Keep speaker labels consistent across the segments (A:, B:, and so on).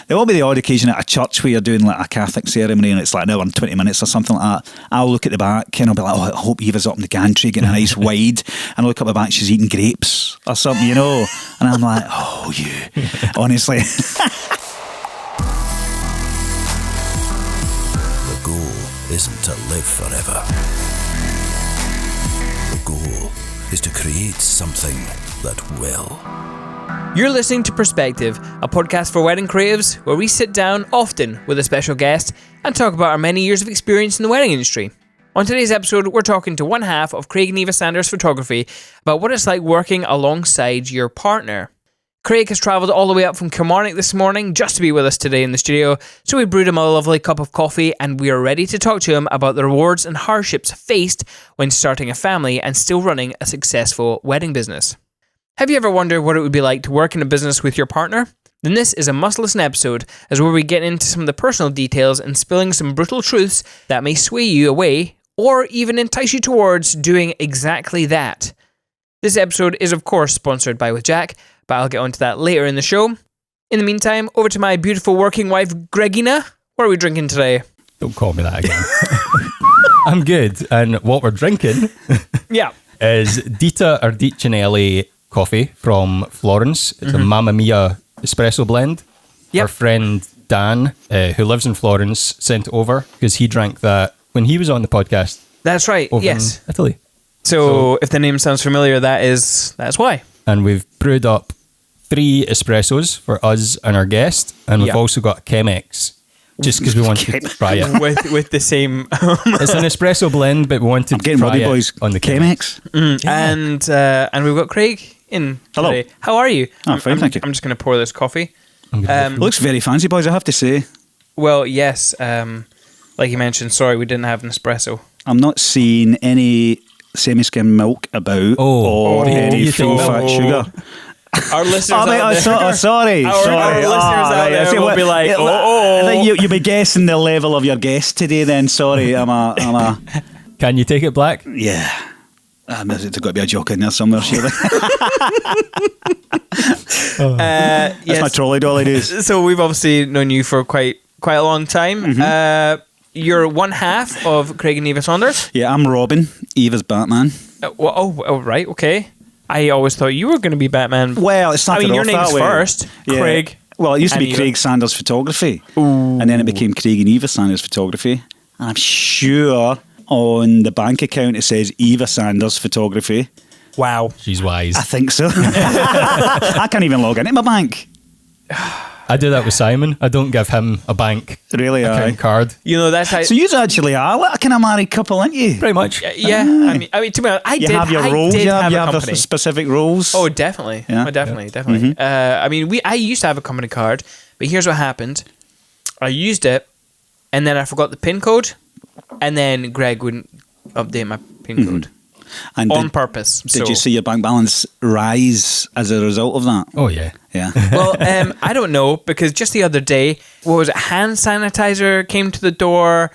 A: There will be the odd occasion at a church where you're doing like a Catholic ceremony and it's like an hour and 20 minutes or something like that. I'll look at the back and I'll be like, oh, I hope Eva's up in the gantry getting a nice wide. And I look up the back, she's eating grapes or something, you know. And I'm like, oh, you, honestly.
B: The goal isn't to live forever. The goal is to create something that will.
C: You're listening to Perspective, a podcast for wedding creatives where we sit down often with a special guest and talk about our many years of experience in the wedding industry. On today's episode, we're talking to one half of Craig and Eva Sanders Photography about what it's like working alongside your partner. Craig has travelled all the way up from Kilmarnock this morning just to be with us today in the studio, so we brewed him a lovely cup of coffee and we are ready to talk to him about the rewards and hardships faced when starting a family and still running a successful wedding business. Have you ever wondered what it would be like to work in a business with your partner? Then this is a must-listen episode, as where we get into some of the personal details and spilling some brutal truths that may sway you away or even entice you towards doing exactly that. This episode is of course sponsored by With Jack, but I'll get onto that later in the show. In the meantime, over to my beautiful working wife, Gregina. What are we drinking today?
D: Don't call me that again. I'm good, and what we're drinking is Dita Ardicinelli coffee from Florence. It's a Mamma Mia espresso blend. Our friend Dan, who lives in Florence, sent it over because he drank that when he was on the podcast.
C: That's right,
D: over
C: yes.
D: in Italy.
C: So if the name sounds familiar, that's why.
D: And we've brewed up 3 espressos for us and our guest, and we've also got a Chemex, just because we wanted to try it.
C: with the same...
D: It's an espresso blend, but we wanted to try it
A: boys.
D: on the
A: Chemex.
C: And we've got Craig in
A: Hello.
C: today. How are you?
A: I'm fine, thank you.
C: I'm just going to pour this coffee.
A: Looks very fancy, boys, I have to say.
C: Well, yes. Like you mentioned, sorry, we didn't have an espresso.
A: I'm not seeing any semi-skim milk about or any full-fat sugar.
C: Our listeners
A: sorry.
C: Our listeners out there will be like,
A: I think you'll be guessing the level of your guest today then. Sorry, I'm a...
D: Can you take it black?
A: Yeah. There's got to be a joke in there somewhere, surely. That's my trolley dolly days.
C: So we've obviously known you for quite a long time. You're one half of Craig and Eva Sanders.
A: Yeah, I'm Robin, Eva's Batman.
C: Right, okay. I always thought you were going to be Batman.
A: Well, it's not.
C: your name's first, Craig.
A: Well, it used to be Craig Sanders Photography, and then it became Craig and Eva Sanders Photography. And I'm sure on the bank account it says Eva Sanders Photography.
C: Wow,
D: she's wise.
A: I think so. I can't even log into my bank.
D: I do that with Simon. I don't give him a bank account card.
C: You know, that's how...
A: So you actually are like a kind of married couple, aren't you?
D: Pretty much.
C: Yeah. I mean, to be honest,
A: you have your roles. You have the
C: company.
A: specific roles.
C: Oh, definitely. Yeah. Oh, definitely. I mean, I used to have a company card, but here's what happened. I used it, and then I forgot the PIN code, and then Greg wouldn't update my PIN code. And on purpose.
A: Did you see your bank balance rise as a result of that?
D: Oh, yeah.
A: Yeah.
C: Well, I don't know, because just the other day, what was it, hand sanitizer came to the door,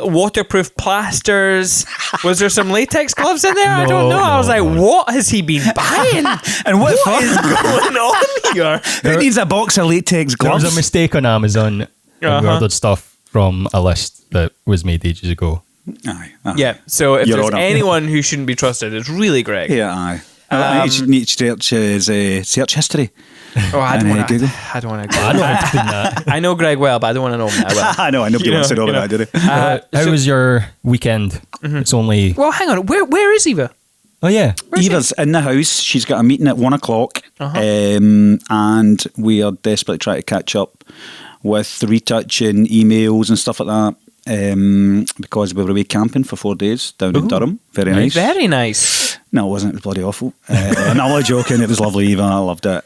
C: waterproof plasters. Was there some latex gloves in there? I don't know. I was like, what has he been buying?
A: And what
C: is going on here?
A: Who needs a box of latex gloves?
D: There was a mistake on Amazon. We ordered stuff from a list that was made ages ago.
A: Aye.
C: Yeah, so if there's anyone who shouldn't be trusted, it's really Greg.
A: Yeah, aye. You need to search his search history.
C: Oh, I don't want to go.
D: I don't want to do that.
C: I know Greg well, but I don't want to know him that well.
A: I know. Nobody wants to know that, do they?
D: How was your weekend? It's only...
C: Well, hang on. Where is Eva?
D: Oh, yeah.
A: Eva's in the house. She's got a meeting at 1 o'clock. And we are desperately trying to catch up with retouching emails and stuff like that. Because we were away camping for 4 days down in Durham. Very nice.
C: Very nice.
A: No, it wasn't. It was bloody awful. No, I'm not joking. It was lovely, Eva. I loved it.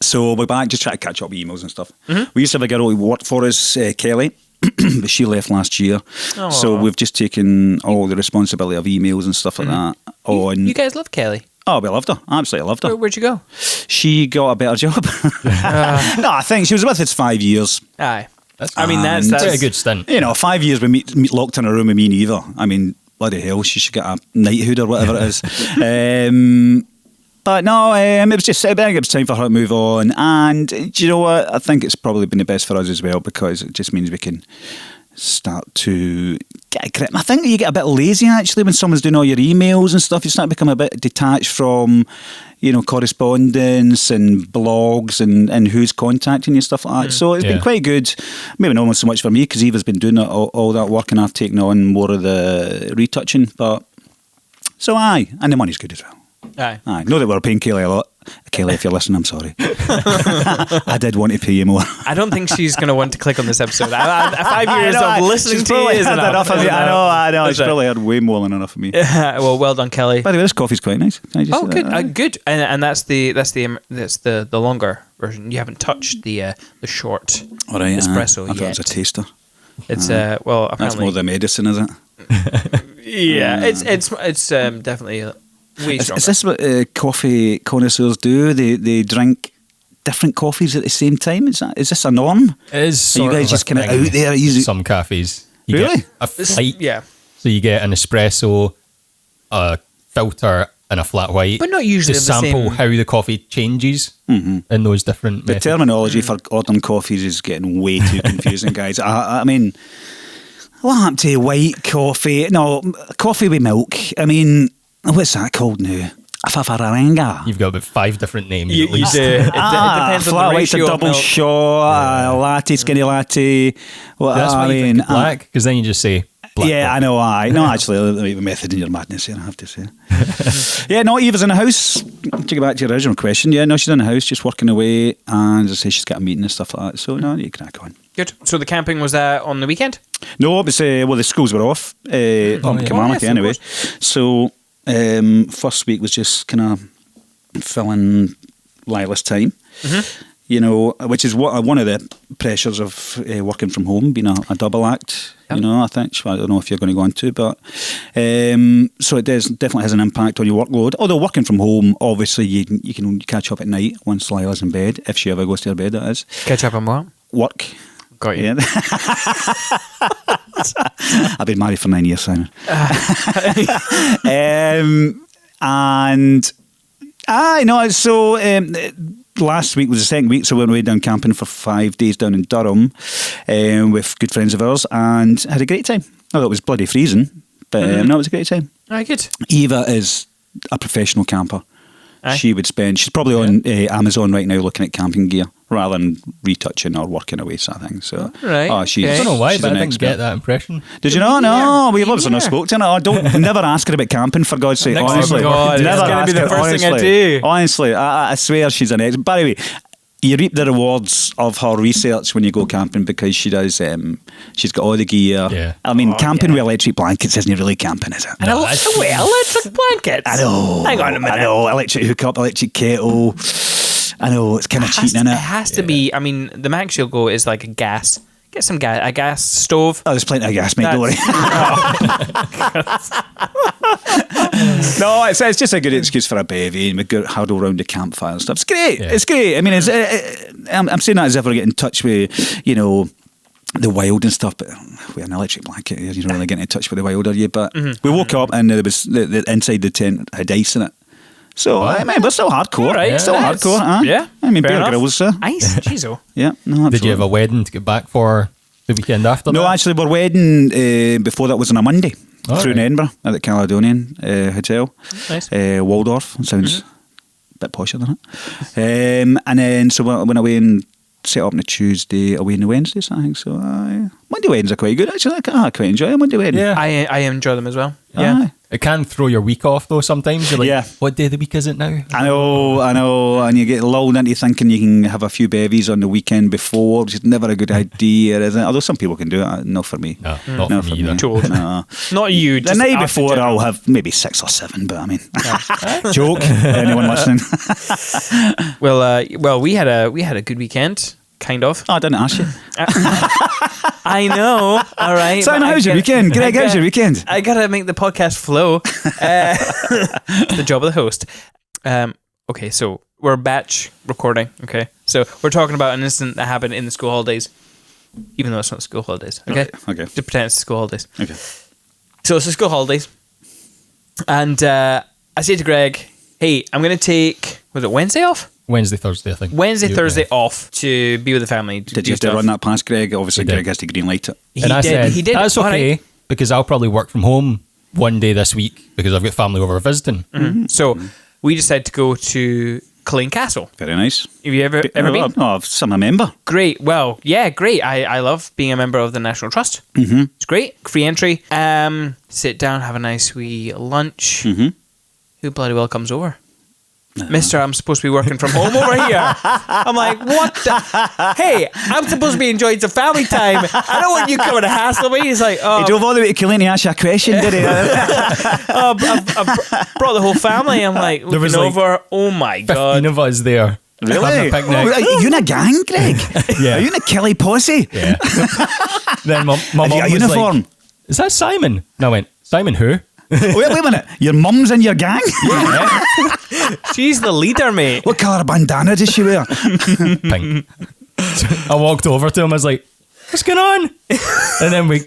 A: So we're back just trying to catch up with emails and stuff. We used to have a girl who worked for us, Kelly, but she left last year. Aww. So we've just taken all the responsibility of emails and stuff like that.
C: You guys love Kelly?
A: Oh, we loved her. Absolutely loved her.
C: Where'd you go?
A: She got a better job. No, I think she was with us 5 years.
C: Aye.
D: That's a good stint.
A: 5 years we meet locked in a room with me and Eva. I mean, bloody hell, she should get a knighthood or whatever it is. But no, it was just, I think it was time for her to move on. And do you know what? I think it's probably been the best for us as well, because it just means we can start to get a grip. I think you get a bit lazy actually when someone's doing all your emails and stuff. You start to become a bit detached from, correspondence and blogs and who's contacting you, stuff like that. So it's been quite good. Maybe not so much for me, because Eva's been doing all that work and I've taken on more of the retouching. But so aye, and the money's good as well.
C: Aye.
A: Know that we're paying Kaylee a lot. Kaylee, if you're listening, I'm sorry. I did want to pay you more.
C: I don't think she's going to want to click on this episode. 5 years of listening to you is enough
A: of me. I know. She's probably had way more than enough of me.
C: Well done, Kelly.
A: By the way, this coffee's quite nice. Can I just say
C: good,
A: that?
C: good. And that's the longer version. You haven't touched the short
A: All right,
C: espresso
A: I thought it was
C: yet.
A: a taster.
C: It's apparently
A: That's more the medicine, is it?
C: Yeah, it's definitely way stronger.
A: Is this what coffee connoisseurs do? They drink different coffees at the same time? Is this a norm?
D: It is.
A: Are you guys just kind of out there?
D: Some cafes. You
A: Really?
D: get a flight.
C: Yeah.
D: So you get an espresso, a filter, and a flat white.
C: But not usually
D: to
C: the
D: sample
C: same.
D: how the coffee changes in those different
A: The
D: methods.
A: terminology for ordering coffees is getting way too confusing, guys. I mean, what happened to white coffee? No, coffee with milk. I mean, what's that called now? A fafaranga.
D: You've got about 5 different names
C: You
D: at least.
C: do. It depends on
A: flat
C: the
A: white's a
C: ratio of
A: double
C: milk.
A: shot, a latte, skinny latte. Well,
D: That's why
A: I
D: you
A: mean,
D: think black, because then you just say black.
A: yeah,
D: coffee.
A: I know. No, actually, the method in your madness here, I have to say. Yeah, no, Eva's in the house. To go back to your original question, yeah, no, she's in the house, just working away, and as I say, she's got a meeting and stuff like that. So no, you crack on.
C: Good. So the camping was on the weekend?
A: No, it was the schools were off up in Kilmarnock
C: yes, of
A: anyway.
C: course.
A: So first week was just kind of filling Lila's time. You know, which is one of the pressures of working from home, being a double act.
C: Yep.
A: You know, I think I don't know if you're going to go into, but so it definitely has an impact on your workload. Although working from home, obviously you can catch up at night once Lila's in bed, if she ever goes to her bed. That is
C: Catch up on what?
A: work.
C: Got you.
A: Yeah. I've been married for 9 years, Simon. And I know. So last week was the second week, so we went away down camping for 5 days down in Durham with good friends of ours, and had a great time. Although it was bloody freezing, but no, it was a great time.
C: All right, good.
A: Eva is a professional camper.
C: Aye.
A: She's probably on Amazon right now looking at camping gear rather than retouching or working away sort of thing. So,
C: Right,
A: she's,
C: okay.
D: I don't know why,
A: she's
D: but
A: an
D: I didn't
A: expert.
D: get that impression.
A: Did you not? No, we've
C: Me
A: obviously not
C: neither.
A: spoke to her. I don't never ask her about camping, for God's sake.
D: Next time
A: Honestly,
D: we work
C: God,
A: never
C: it's gonna
A: ask
C: be the
A: her,
C: first thing I
A: honestly.
C: do.
A: Honestly, I swear she's an expert. By the way, you reap the rewards of her research when you go camping, because she does. She's got all the gear.
D: Yeah.
A: I mean, camping with electric blankets isn't really camping, is it?
C: And electric blankets.
A: I know.
C: Hang on a minute.
A: I know. Electric hookup, electric kettle. I know, it's kind of cheating, isn't
C: It
A: it?
C: has to be. I mean, the max you'll go is like a gas. Get some gas, a gas stove.
A: Oh, there's plenty of gas, mate, don't worry. No, it's just a good excuse for a bevy, and we go huddle around the campfire and stuff. It's great.
D: Yeah.
A: It's great. I mean, I'm saying that as if we're getting in touch with, you know, the wild and stuff, but with an electric blanket, you're not really getting in touch with the wild, are you? But we woke up and there was the inside the tent had ice in it. So, I mean, we're still hardcore.
C: All right,
A: Still
C: yeah.
A: hardcore, huh?
C: Yeah,
A: I mean,
C: fair
A: Bear
C: enough.
A: Grylls, sir.
C: Ice, jeez, oh.
A: Yeah, no,
D: Did you have
A: absolutely.
D: a wedding to get back for the weekend after
A: No,
D: that?
A: actually, we're wedding before that was on a Monday
D: All
A: through in
D: right.
A: Edinburgh at the Caledonian Hotel.
C: Nice.
A: Waldorf. Sounds a bit posher than it. And then, so we went away and set up on a Tuesday, away on the Wednesday, so I think. So, Monday weddings are quite good, actually. I quite enjoy a Monday wedding.
D: Yeah.
C: I enjoy them as well. Yeah.
A: Aye.
D: It can throw your week off though sometimes. You're like,
A: Yeah.
D: what day of the week is it now?
A: I know, and you get lulled into thinking you can have a few bevies on the weekend before, which is never a good idea, is it? Although some people can do it, not for me.
D: No, not for me either.
C: Too old.
A: No.
C: Not you.
A: The
C: Just
A: night
C: us in
A: before,
C: general.
A: I'll have maybe 6 or 7, but I mean, joke. Anyone listening?
C: Well, we had a good weekend, kind of.
A: Oh, I didn't ask you.
C: I know. All right.
A: Simon,
C: but I
A: how's your
C: get-
A: weekend? Greg,
C: I
A: how's
C: get-
A: your weekend?
C: I gotta make the podcast flow. It's the job of the host. Okay, so we're batch recording. Okay, so we're talking about an incident that happened in the school holidays, even though it's not school holidays. Okay,
A: Okay.
C: to pretend it's school holidays.
A: Okay.
C: So it's the school holidays, and I say to Greg, hey, I'm going to take, was it Wednesday off?
D: Wednesday, Thursday, I think.
C: Thursday off to be with the family.
A: Did you have to run that past Greg? Obviously, Greg has to green light it.
C: He
D: And I said,
C: did.
D: that's
C: All
D: okay,
C: right.
D: because I'll probably work from home one day this week because I've got family over visiting.
C: Mm-hmm. So we decided to go to Culzean Castle.
A: Very nice.
C: Have you ever been?
A: No, I'm a member.
C: Great. Well, yeah, great. I love being a member of the National Trust.
A: Mm-hmm.
C: It's great. Free entry. Sit down, have a nice wee lunch.
A: Mm-hmm.
C: Who bloody well comes over? Mister, I'm supposed to be working from home over here. I'm like, what the? Hey, I'm supposed to be enjoying some family time. I don't want you coming to hassle me. He's like, oh.
A: He drove all the way to Culzean to ask you a question, did he?
C: I've brought the whole family. I'm like, looking
D: was like
C: over. Oh my
D: 15
C: God.
D: of us there.
A: Really?
D: Having a picnic.
A: Oh, are you in a gang, Greg?
D: Yeah.
A: Are you in a Kelly posse?
D: Yeah. Then my mum
A: Have you got a
D: was
A: uniform?
D: like, is that Simon? And I went, Simon who?
A: Wait a minute. Your mum's in your gang?
C: She's the leader, mate.
A: What colour bandana does she wear?
D: Pink. I walked over to him, I was like, what's going on? And then we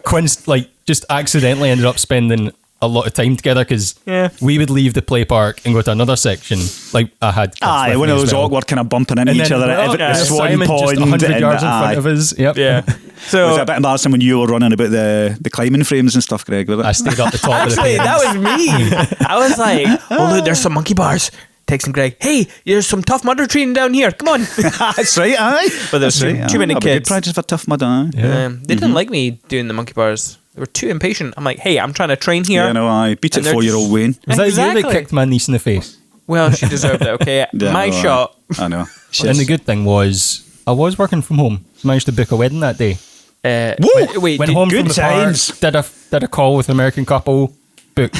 D: just accidentally ended up spending a lot of time together because we would leave the play park and go to another section. Like I had kids
A: Aye,
D: with
A: one
D: me
A: of
D: as
A: those
D: well.
A: awkward kind of bumping into
D: And
A: each
D: then,
A: other at every Swan
D: Simon
A: Pond.
D: just 100
A: and,
D: yards in front
A: aye.
D: of us. Yep.
C: Yeah. So
A: Was it a bit embarrassing when you were running about the climbing frames and stuff, Greg? Was it?
D: I stayed up the top of the
C: actually, that
D: pavement.
C: was me. I was like, oh, look, there's some monkey bars. Texting Greg, hey, there's some tough mudder training down here. Come on.
A: That's right, aye.
C: But there's
A: That's right,
C: too many
A: That'd be good
C: kids.
A: practice for tough mud, aye.
C: They didn't like me doing the monkey bars. They were too impatient. I'm like, hey, I'm trying to train here.
A: Yeah, no, I beat
C: And
A: it
C: they're
A: 4-year-old Wayne.
D: Was that you
C: Exactly.
D: that kicked my niece in the face?
C: Well, she deserved it, okay?
A: Yeah,
C: My
A: no, aye.
C: shot.
A: I know.
D: And the good thing was, I was working from home. Managed to book a wedding that day.
A: Woo!
C: Wait,
D: Went home
A: good
D: from the
A: times.
D: park, did a call with an American couple, booked.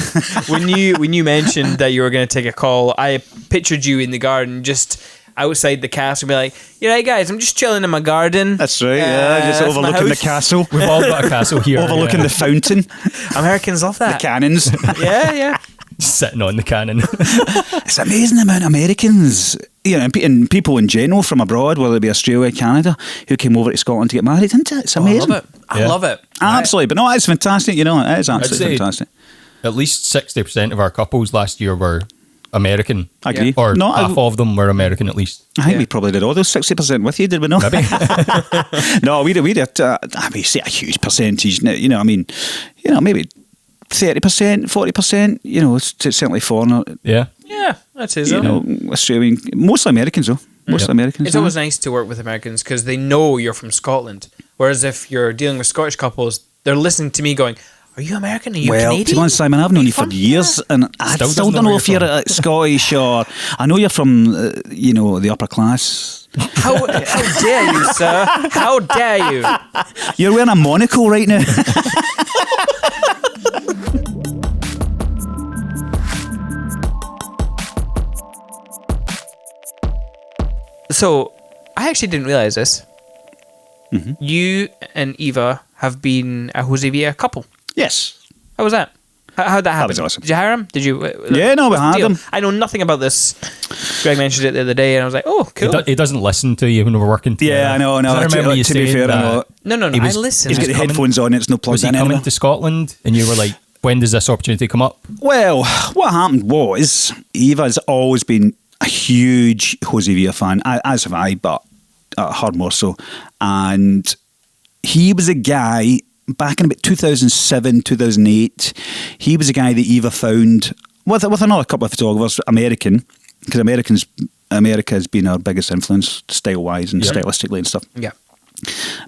C: when you mentioned that you were going to take a call, I pictured you in the garden just outside the castle, be like, "You right, guys, I'm just chilling in my garden."
A: That's right, yeah, just
C: that's my
A: overlooking the
C: house.
A: castle.
D: We've all got a castle here.
A: Overlooking
D: yeah.
A: the fountain,
C: Americans love
A: the
C: that.
A: cannons.
C: Yeah.
D: Sitting on the cannon.
A: It's amazing the amount of Americans, and people in general from abroad, whether it be Australia, Canada, who came over to Scotland to get married, isn't it? It's amazing.
C: I love it.
A: Absolutely. But no, it's fantastic, it is absolutely
D: say-
A: fantastic.
D: At least 60% of our couples last year were American.
A: I agree.
D: Or
A: No,
D: half of them were American at least.
A: I think we probably did all those 60% with you, did we not?
D: Maybe.
A: No, we did, say a huge percentage, maybe 30%, 40%, it's certainly foreign,
D: Yeah.
C: Yeah, that's his. It's
A: Australian, mostly Americans though. Mostly Americans.
C: always nice to work with Americans because they know you're from Scotland. Whereas if you're dealing with Scottish couples, they're listening to me going, "Are you American? Are you
A: Well,
C: Canadian?"
A: to be honest, Simon, I've known you for
C: from
A: years, and I
D: Still
A: still
D: doesn't
A: don't
D: know
A: know
D: where
A: if you're
D: you're
A: Scottish or I know you're from, the upper class.
C: How dare you, sir? How dare you?
A: You're wearing a monocle right now.
C: So, I actually didn't realize this.
A: Mm-hmm.
C: You and Eva have been a Josevia couple.
A: Yes.
C: How was that? How'd that happen?
A: was awesome.
C: Did you hire him? Did you?
A: Yeah, no, we
C: what's the
A: had
C: deal?
A: him.
C: I know nothing about this. Greg mentioned it the other day, and I was like, "Oh, cool."
D: He doesn't listen to you when we're working together.
A: Yeah, I know.
D: 'Cause I remember you
A: to be
D: saying
A: fair, I
D: that
A: know.
C: No.
D: He was-
C: I listen.
A: He's got the
D: coming-
A: headphones on, it's no plugged
D: Was he
A: in
D: coming
A: anymore.
D: to Scotland? And you were like, when does this opportunity come up?
A: Well, what happened was Eva's always been a huge Josevia fan, as have I, but her more so. And he was a guy back in about 2007, 2008. He was a guy that Eva found with another couple of photographers, American, because America has been our biggest influence style-wise and stylistically and stuff.
C: Yeah.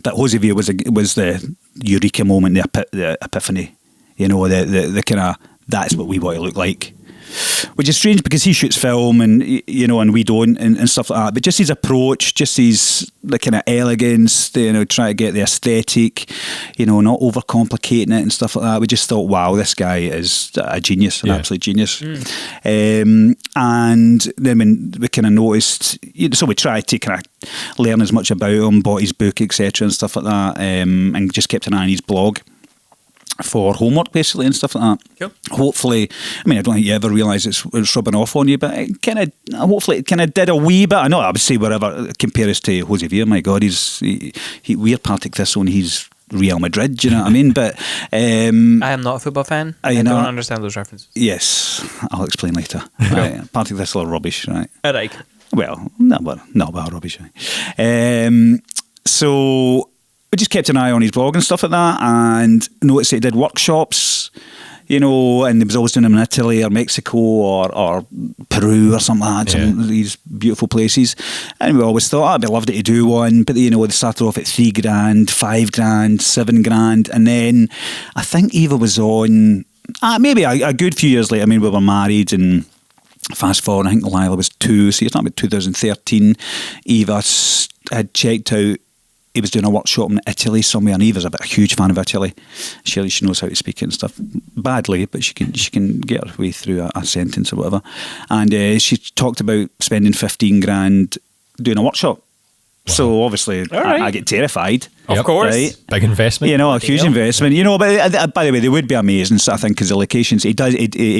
A: But Josevia was the eureka moment, the epiphany. The kind of, that's what we want to look like. Which is strange because he shoots film and we don't and stuff like that. But just his approach, just his the kind of elegance, try to get the aesthetic, not overcomplicating it and stuff like that. We just thought, wow, this guy is a genius, an absolute genius. And then when we kind of noticed, so we tried to kind of learn as much about him, bought his book, etc. and stuff like that, and just kept an eye on his blog for homework basically and stuff like that.
C: Cool.
A: Hopefully, I don't think you ever realise it's rubbing off on you, but it hopefully it kind of did a wee bit. I know I would say wherever compare us to Josevia, my God, we're Partick Thistle and he's Real Madrid, do you know what I mean? But
C: I am not a football fan. I don't understand those references.
A: Yes, I'll explain later. Right. Apparently this is all rubbish, right?
C: All right.
A: Well, not rubbish. Right? So we just kept an eye on his blog and stuff like that, and noticed that he did workshops, you know, and he was always doing them in Italy or Mexico or Peru or something like that, some of these beautiful places. And we always thought, I'd be lovely to do one, but you know, they started off at $3,000, $5,000, $7,000, and then I think Eva was on maybe a good few years later. I mean, we were married, and fast forward, I think Lila was 2, so it's not about 2013. Eva had checked out. He was doing a workshop in Italy somewhere, and Eva's a huge fan of Italy. She knows how to speak it and stuff badly, but she can get her way through a sentence or whatever. And she talked about spending $15,000 doing a workshop. Wow. So obviously, I get terrified.
C: Of course,
D: right? Big investment.
A: You know, a huge investment. You know, but by the way, they would be amazing. So I think because the locations, he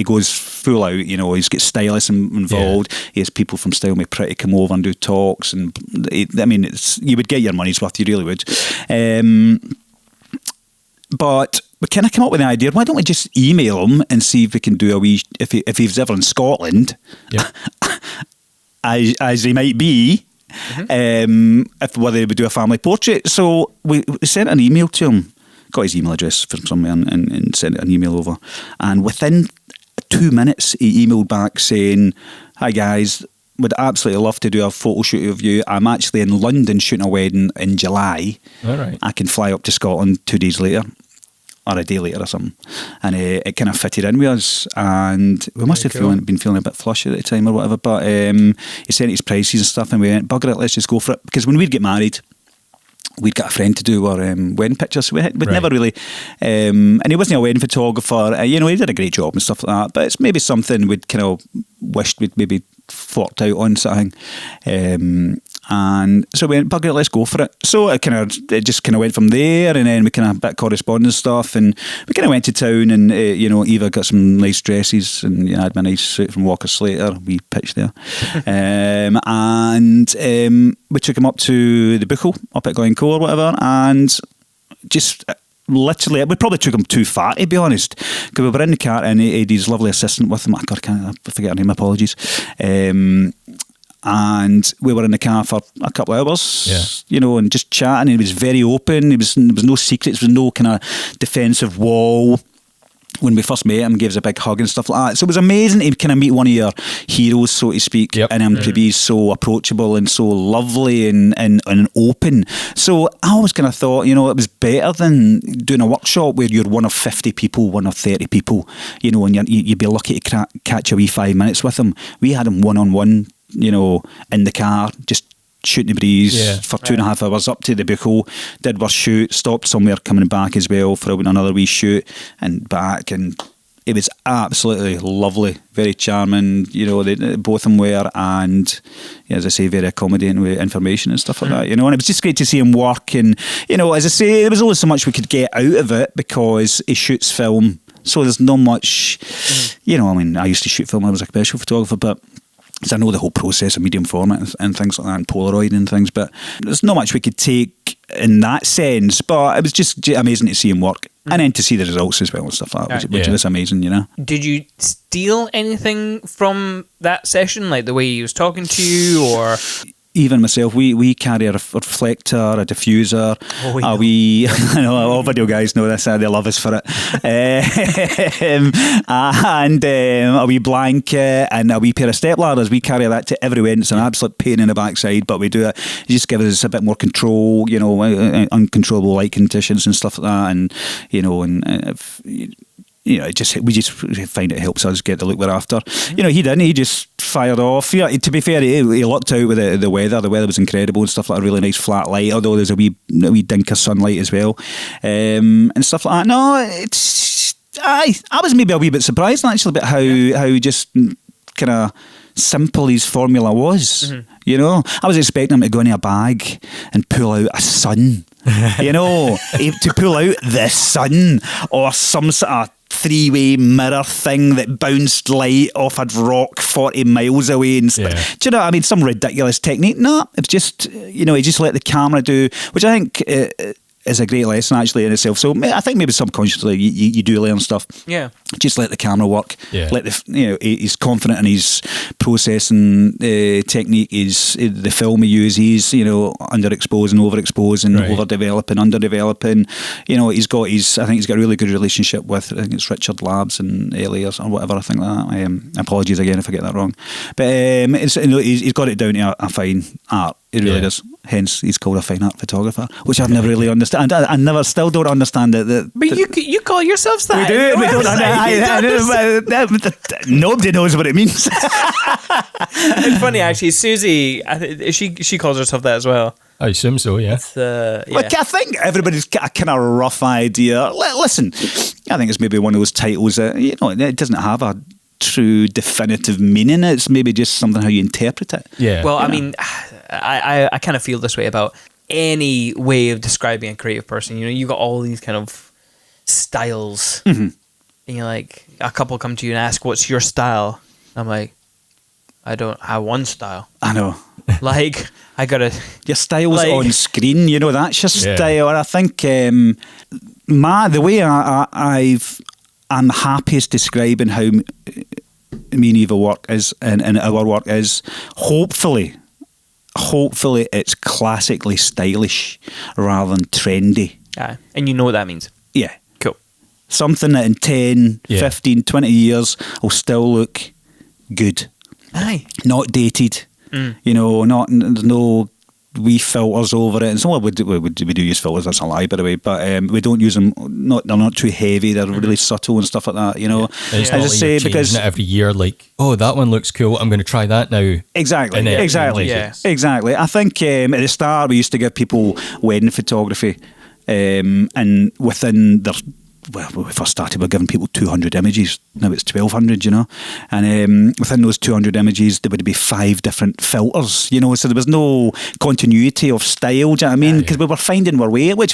A: goes full out. You know, he's got stylists involved. He has people from Style Me Pretty come over and do talks, and I mean, you would get your money's worth. You really would. But we kind of come up with the idea. Why don't we just email him and see if we can do a wee? If he's ever in Scotland, as he might be. If whether they would do a family portrait. So we sent an email to him, got his email address from somewhere, and sent an email over, and within 2 minutes he emailed back saying, "Hi guys, would absolutely love to do a photo shoot of you. I'm actually in London shooting a wedding in July.
D: All right.
A: I can fly up to Scotland 2 days later or a day later or something." And it kind of fitted in with us, and we must have been feeling a bit flush at the time or whatever, but he sent his prices and stuff, and we went, bugger it, let's just go for it. Because when we'd get married, we'd got a friend to do our wedding pictures, so we'd never really and he wasn't a wedding photographer, you know, he did a great job and stuff like that, but it's maybe something we'd kind of wished we'd maybe forked out on something. And so we went, bugger it, let's go for it. So it just kind of went from there, and then we kind of a bit of correspondence stuff, and we kind of went to town, and you know, Eva got some nice dresses, and you know, I had my nice suit from Walker Slater, we pitched there. And we took him up to the Buchel up at Glencoe or whatever, and just literally, we probably took him too far, to be honest, because we were in the car, and he had his lovely assistant with him. I forget her name, apologies. And we were in the car for a couple of hours, you know, and just chatting. He was very open. There was no secrets. There was no kind of defensive wall. When we first met him, gave us a big hug and stuff like that. So it was amazing to kind of meet one of your heroes, so to speak, and him to be so approachable and so lovely and open. So I always kind of thought, you know, it was better than doing a workshop where you're one of 50 people, one of 30 people, you know, and you'd be lucky to catch a wee 5 minutes with him. We had him one-on-one, you know, in the car, just shooting the breeze for 2.5 hours up to the Buchel, did our shoot, stopped somewhere coming back as well for another wee shoot and back, and it was absolutely lovely, very charming, you know, both of them were, and as I say, very accommodating with information and stuff like that, you know, and it was just great to see him work, and you know, as I say, there was only so much we could get out of it because he shoots film, so there's not much, you know, I mean, I used to shoot film when I was a commercial photographer, but I know the whole process of medium format and things like that, and Polaroid and things, but there's not much we could take in that sense. But it was just amazing to see him work, and then to see the results as well and stuff like that, which was amazing, you know. Did
C: you steal anything from that session, like the way he was talking to you, or...?
A: Even myself, we carry a reflector, a diffuser. I know all video guys know this, they love us for it. And a wee blanket and a wee pair of step ladders. We carry that to everywhere. It's an absolute pain in the backside, but we do it. It just gives us a bit more control, you know, uncontrollable light conditions and stuff like that. And, you know, you know, we just find it helps us get the look we're after. You know, he didn't. He just fired off. Yeah, to be fair, he lucked out with the weather. The weather was incredible and stuff like that. A really nice flat light, although there's a wee dink of sunlight as well, and stuff like that. No, I was maybe a wee bit surprised actually about how just kind of simple his formula was. You know, I was expecting him to go into a bag and pull out a sun. You know, to pull out the sun or some sort of 3-way mirror thing that bounced light off a rock 40 miles away and stuff. Do you know what I mean? Some ridiculous technique. No, it's just, you know, he just let the camera do, which I think is a great lesson actually in itself. So I think maybe subconsciously you do learn stuff.
C: Yeah.
A: Just let the camera work.
D: Yeah.
A: Let he's confident in his processing technique. He's the film he uses. Underexposing, overexposing,
D: Right.
A: overdeveloping, underdeveloping. I think he's got a really good relationship with, I think it's Richard Labs in LA or whatever. I think that. Apologies again if I get that wrong. But he's got it down to a fine art. It really does. Hence, he's called a fine art photographer, which I've never really understand. I still don't understand it.
C: But you call yourselves that.
A: Nobody knows what it means.
C: It's funny actually. Susie, she calls herself that as well.
D: I assume so, yeah.
A: Like, I think everybody's got a kind of rough idea. Listen, I think it's maybe one of those titles that it doesn't have a true definitive meaning. It's maybe just something how you interpret it.
D: Yeah.
C: Well, I mean, I kind of feel this way about any way of describing a creative person. You got all these kind of styles, and you're like, a couple come to you and ask, "What's your style?" I'm like, I don't have one style.
A: I know.
C: Like, I gotta.
A: Your style's on screen. That's your style. And I think the way I'm happiest describing how me and Eva work is, and our work is, hopefully it's classically stylish rather than trendy.
C: And you know what that means.
A: Yeah.
C: Cool.
A: Something that in 10, 15, 20 years will still look good.
C: Aye.
A: Not dated. There's no wee filters over it. And so we do use filters, that's a lie by the way, but we don't use them, they're not too heavy, they're really subtle and stuff like that,
D: It's
A: I
D: not
A: just
D: like
A: say
D: you're
A: because
D: changing it every year, like, oh, that one looks cool, I'm going to try that now.
A: Exactly.
D: And then it
A: Exactly.
D: changes.
A: Exactly. I think at the start we used to give people wedding photography, and within their, when we first started, we were giving people 200 images. Now it's 1,200, and within those 200 images, there would be 5 different filters, so there was no continuity of style. Do you know what I mean? Because we were finding our way, which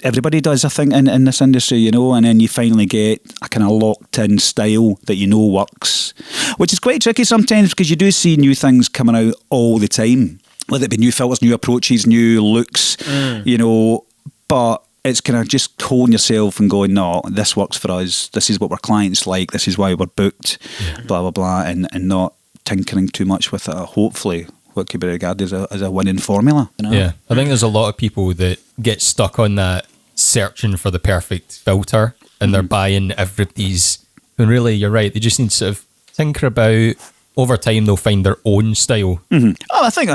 A: everybody does, I think, in this industry, and then you finally get a kind of locked-in style that works, which is quite tricky sometimes because you do see new things coming out all the time, whether it be new filters, new approaches, new looks, but it's kind of just holding yourself and going, no, this works for us. This is what our clients like. This is why we're booked, blah, blah, blah, and not tinkering too much with it. Hopefully, what could be regarded as a winning formula.
D: Yeah, I think there's a lot of people that get stuck on that searching for the perfect filter and they're buying everybody's, and really, you're right, they just need to sort of tinker about. Over time, they'll find their own style.
A: Oh, I think,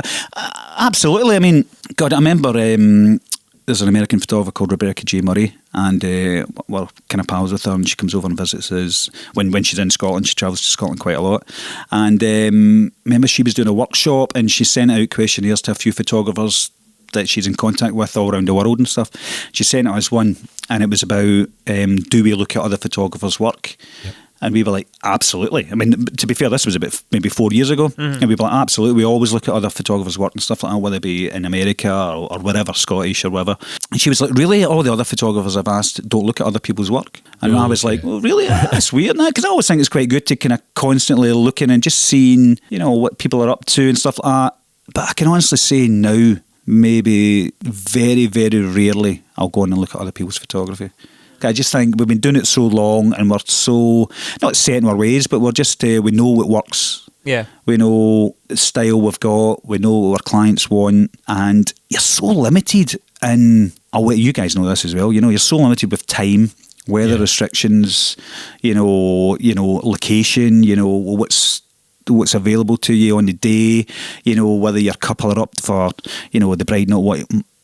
A: absolutely. I mean, God, I remember there's an American photographer called Rebecca J. Murray, and we're kind of pals with her, and she comes over and visits us when she's in Scotland. She travels to Scotland quite a lot, and remember she was doing a workshop and she sent out questionnaires to a few photographers that she's in contact with all around the world and stuff. She sent us one, and it was about do we look at other photographers' work? Yep. And we were like, absolutely. I mean, to be fair, this was about maybe 4 years ago. And we were like, absolutely. We always look at other photographers' work and stuff like that, whether it be in America or wherever, Scottish or whatever. And she was like, really? All the other photographers I've asked don't look at other people's work? And I was like, well, really? That's weird. Because I always think it's quite good to kind of constantly looking and just seeing, what people are up to and stuff like that. But I can honestly say now, maybe very, very rarely I'll go on and look at other people's photography. I just think we've been doing it so long and we're so, not set in our ways, but we're just, we know what works.
C: Yeah.
A: We know the style we've got, we know what our clients want, and you're so limited in, I'll let you guys know this as well, you're so limited with time, weather restrictions, location, what's available to you on the day, whether your couple are up for, the bride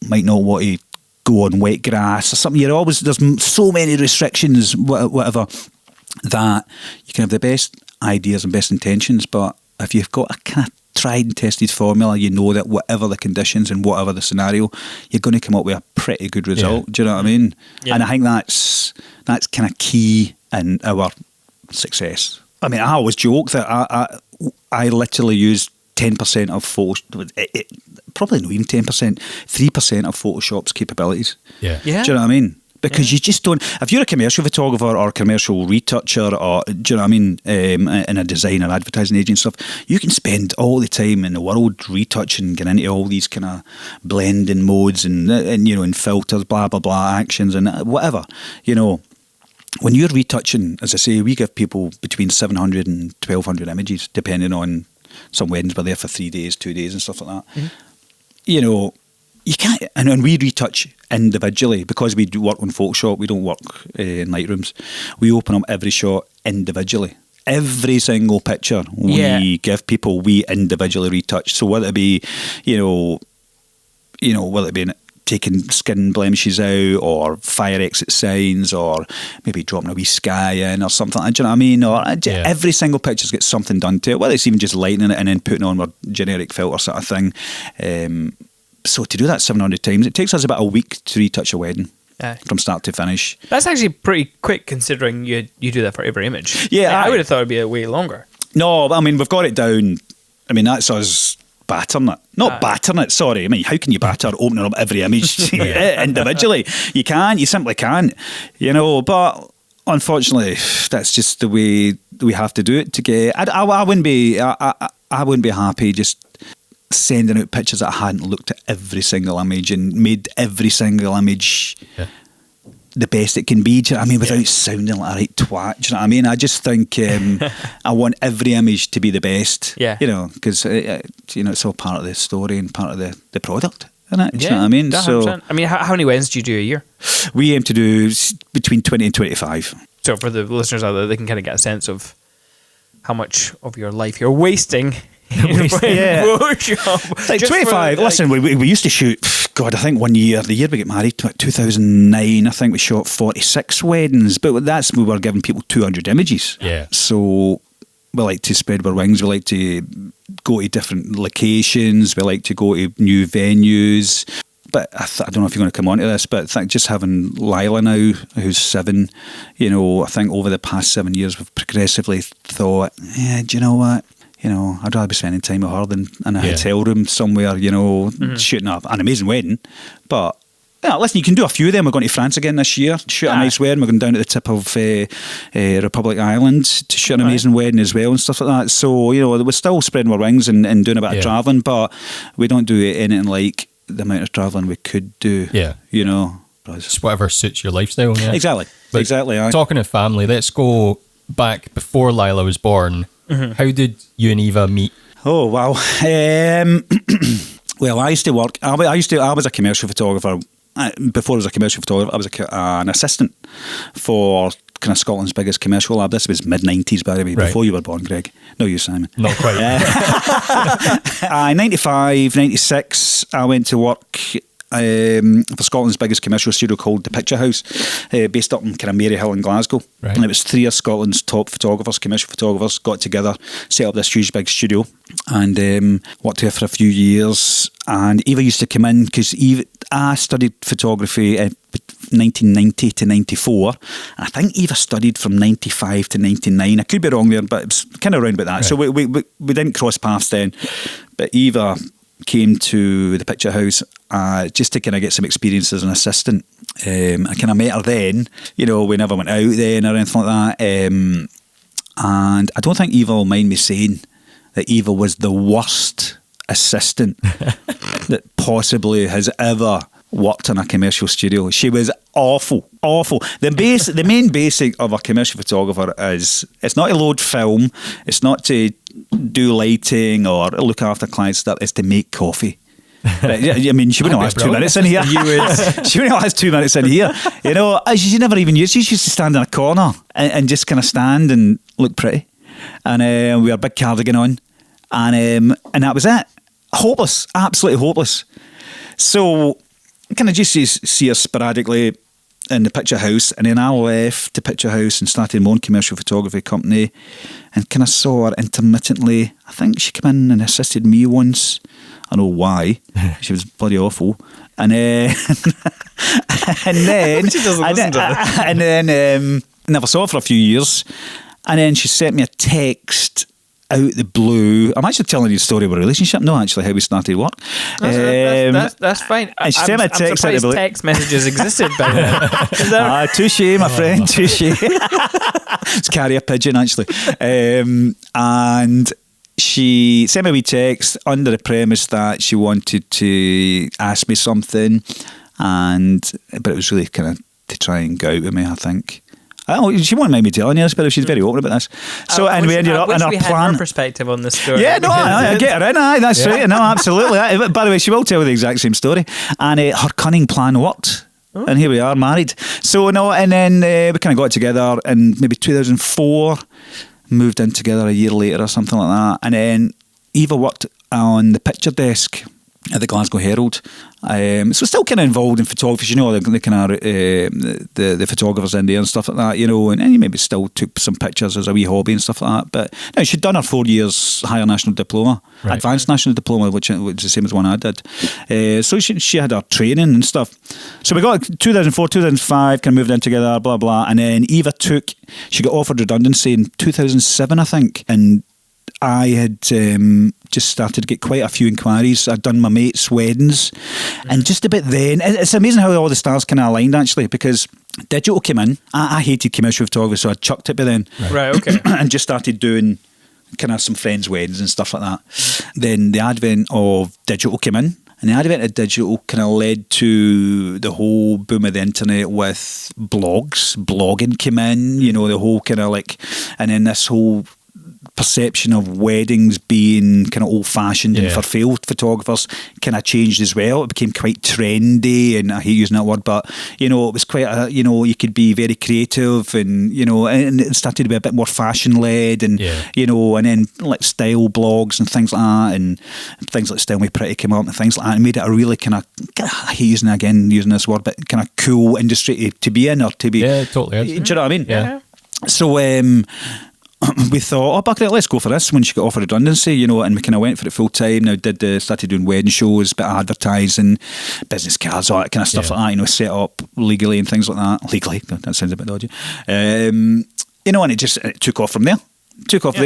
A: might not want to go on wet grass or something. There's so many restrictions, whatever, that you can have the best ideas and best intentions, but if you've got a kind of tried and tested formula, that whatever the conditions and whatever the scenario, you're going to come up with a pretty good result. Do you know what I mean? Yeah. And I think that's kind of key in our success. I mean, I always joke that I literally use 10% of photos, probably not even 10%, 3% of Photoshop's capabilities.
D: Yeah.
A: Do you know what I mean? because you just don't. If you're a commercial photographer or a commercial retoucher, or do you know what I mean, in a design or advertising agent stuff, you can spend all the time in the world retouching, getting into all these kind of blending modes and and filters, blah blah blah, actions and whatever, When you're retouching, as I say, we give people between 700 and 1,200 images, depending on some weddings we're there for 3 days, 2 days and stuff like that. Mm-hmm. You can't, and we retouch individually because we do work on Photoshop, we don't work in Lightrooms. We open up every shot individually. Every single picture we give people, we individually retouch. So whether it be, whether it be taking skin blemishes out or fire exit signs or maybe dropping a wee sky in or something, do you know what I mean? Or every single picture's got something done to it, whether it's even just lightening it and then putting on a generic filter sort of thing. So to do that 700 times, it takes us about a week to retouch a wedding. From start to finish.
C: That's actually pretty quick considering you do that for every image.
A: Yeah,
C: I would have thought it'd be a way longer.
A: No, I mean, we've got it down. I mean, that's us battering it. Not battering it, sorry. I mean, how can you batter opening up every image individually? You simply can't. But unfortunately, that's just the way we have to do it to get. I wouldn't be happy just sending out pictures that I hadn't looked at every single image and made every single image the best it can be. Do you know what I mean? Without sounding like a right twat. Do you know what I mean? I just think I want every image to be the best. Yeah. Because it's all part of the story and part of the product. Isn't it? Do you know what I mean?
C: 100%. So, I mean, how many weddings do you do a year?
A: We aim to do between 20 and 25.
C: So for the listeners out there, they can kind of get a sense of how much of your life you're wasting.
A: Like 25. Listen, we used to shoot. God, I think the year we got married, 2009. I think we shot 46 weddings, but we were giving people 200 images. Yeah. So we like to spread our wings. We like to go to different locations. We like to go to new venues. But I don't know if you're going to come on to this, but I think just having Lila now, who's 7, I think over the past 7 years we've progressively thought, do you know what? I'd rather be spending time with her than in a hotel room somewhere, shooting up an amazing wedding. But, listen, you can do a few of them. We're going to France again this year to shoot a nice wedding. We're going down to the tip of Republic Island to shoot an amazing wedding as well and stuff like that. So, we're still spreading our wings and doing a bit of travelling, but we don't do anything like the amount of travelling we could do. Yeah.
D: Just whatever suits your lifestyle. Yeah.
A: Exactly. But exactly.
D: Talking of family, let's go back before Lila was born. Mm-hmm. How did you and Eva meet?
A: Oh, wow. Well, I used to work. I was a commercial photographer. Before I was a commercial photographer, I was an assistant for kind of Scotland's biggest commercial lab. This was mid-90s, by the way, before you were born, Greg. No, you, Simon.
D: Not quite.
A: 95, 96, I went to work for Scotland's biggest commercial studio called The Picture House, based up in kind of Maryhill in Glasgow. Right. And it was 3 of Scotland's top photographers, commercial photographers, got together, set up this huge big studio, and worked here for a few years. And Eva used to come in because I studied photography 1990 to 94. And I think Eva studied from 95 to 99. I could be wrong there, but it was kind of around about that. Right. So we didn't cross paths then. But Eva came to the Picture House just to kind of get some experience as an assistant. I kind of met her then. We never went out then or anything like that. And I don't think Eva will mind me saying that Eva was the worst assistant that possibly has ever worked in a commercial studio. She was awful. The main basic of a commercial photographer is it's not to load film, it's not to do lighting or look after clients' stuff, it's to make coffee. I mean, she wouldn't last 2 minutes in here. She wouldn't last 2 minutes in here. She never even used. She used to stand in a corner and just kind of stand and look pretty. And we had a big cardigan on, and that was it. Hopeless, absolutely hopeless. So kind of just see her sporadically in the Picture House, and then I left the Picture House and started my own commercial photography company, and kind of saw her intermittently. I think she came in and assisted me once. I know why. She was bloody awful. And then she doesn't listen to her. And then never saw her for a few years. And then she sent me a text out the blue. I'm actually telling you the story of a relationship, no, actually, how we started work.
C: That's fine.
A: And she sent me a text out of the blue.
C: Text messages existed by then.
A: Touche, my friend, touche. It's carrier pigeon, actually. And she sent me a wee text under the premise that she wanted to ask me something, but it was really kind of to try and go out with me, I think. Oh, she won't mind me telling you this, but she's very open about this. So, and we ended up in our
C: we
A: plan.
C: Had her perspective on this story.
A: Yeah, no, I get her in. That's right. No, absolutely. By the way, she will tell the exact same story. And her cunning plan worked. Oh. And here we are, married. So, no, and then we kind of got together in maybe 2004, moved in together a year later or something like that. And then Eva worked on the picture desk at the Glasgow Herald. So still kind of involved in photography, you know, the kind of the photographers in there and stuff like that, you know, and you maybe still took some pictures as a wee hobby and stuff like that. But no, she'd done her 4 years higher national diploma, advanced national diploma, which is the same as one I did. So she had her training and stuff. So we got 2004, 2005, kind of moved in together, blah, blah. And then Eva she got offered redundancy in 2007, I think. And I had just started to get quite a few inquiries. I'd done my mates' weddings, and just about then, it's amazing how all the stars kind of aligned, actually, because digital came in. I hated commercial photography, so I chucked it by then.
C: Right, okay.
A: And just started doing kind of some friends' weddings and stuff like that. Then the advent of digital came in. And the advent of digital kind of led to the whole boom of the internet with blogs. Blogging came in, you know, the whole kind of like, and then this whole perception of weddings being kind of old-fashioned and for failed photographers kind of changed as well. It became quite trendy, and I hate using that word, but, you know, it was quite you know, you could be very creative, and, you know, and it started to be a bit more fashion-led, and, you know, and then like style blogs and things like that, and things like Style Me Pretty came up and things like that, and made it a really kind of, I hate using this word, but kind of cool industry to be in, or to be...
D: Yeah, totally is.
A: Do you know what I mean?
D: Yeah.
A: So, we thought, bucket it, let's go for this when she got offered redundancy, you know, and we kind of went for it full time. Now started doing wedding shows, bit of advertising, business cards, all that kind of stuff like that, you know, set up legally and things like that. Legally, that sounds a bit dodgy. You know, and it took off from there.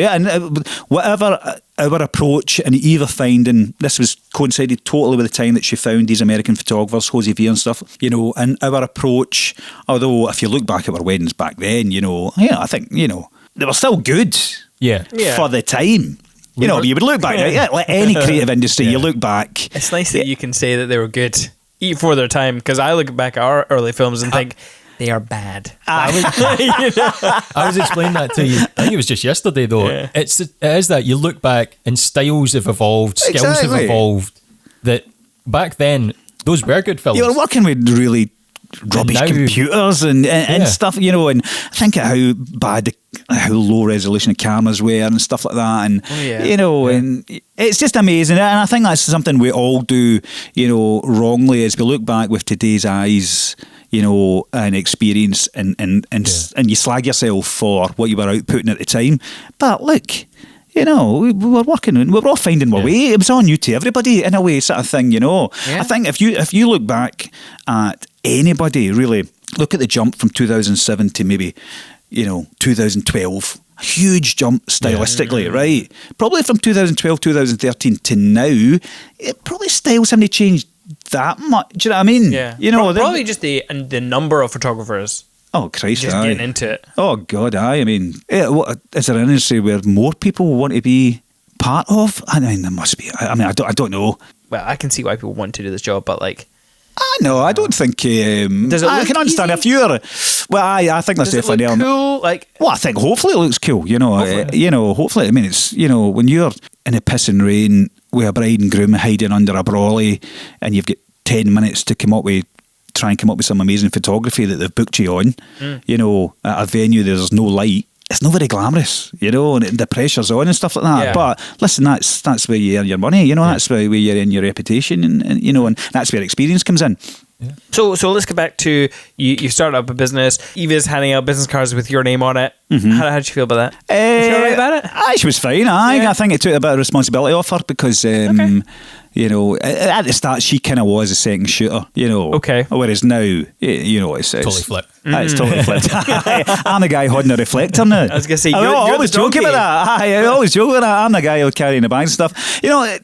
A: And whatever our approach, and Eva finding, this was coincided totally with the time that she found these American photographers, Jose V and stuff, you know, and our approach, although if you look back at our weddings back then, you know, I think, you know, they were still good for the time. You know, you would look back, like any creative industry, you look back.
C: It's nice that you can say that they were good for their time, because I look back at our early films and think, they are bad.
D: I was explaining that to you. I think it was just yesterday, though.
C: Yeah.
D: It is that you look back and styles have evolved, skills have evolved, that back then, those were good films.
A: You were working with really rubbish computers and stuff, you know, and think of how low resolution the cameras were and stuff like that, and you know, and it's just amazing. And I think that's something we all do, you know, wrongly, is we look back with today's eyes, you know, and experience, and you slag yourself for what you were outputting at the time. But look, you know, we were working, we were all finding our way. It was all new to everybody in a way, sort of thing, you know. I think if you look back at anybody, really, look at the jump from 2007 to maybe, you know, 2012. A huge jump stylistically, right? Probably from 2012, 2013 to now, probably styles haven't changed that much. Do you know what I mean?
C: Yeah.
A: You know,
C: probably just the number of photographers.
A: Oh, Christ,
C: just getting into it.
A: Oh, God, I mean, is there an industry where more people want to be part of? I mean, there must be. I mean, I don't know.
C: Well, I can see why people want to do this job, but like...
A: No, I don't think...
C: Does it look
A: I can understand
C: easy?
A: if you're... Well, I think that's definitely...
C: Does it look cool? Like...
A: Well, I think hopefully it looks cool, you know. You know, hopefully, I mean, it's, you know, when you're in a pissing rain with a bride and groom hiding under a brolly, and you've got 10 minutes to try and come up with some amazing photography that they've booked you on, you know, at a venue there's no light, it's not very glamorous, you know, and the pressure's on and stuff like that. But listen, that's where you earn your money, you know, that's where you earn your reputation, and you know, and that's where experience comes in.
C: So let's get back to you started up a business. Eva's handing out business cards with your name on it. How did you feel about that? Did you feel all right about it?
A: She was fine. I think it took a bit of responsibility off her because you know, at the start she kind of was a second shooter, you know.
C: Okay.
A: Whereas now, you know, it's
D: Totally flipped.
A: It's totally flipped. I'm the guy holding a reflector now.
C: I was going to say,
A: I always joke about that. I always joke about that. I'm the guy who's carrying the bags and stuff. You know,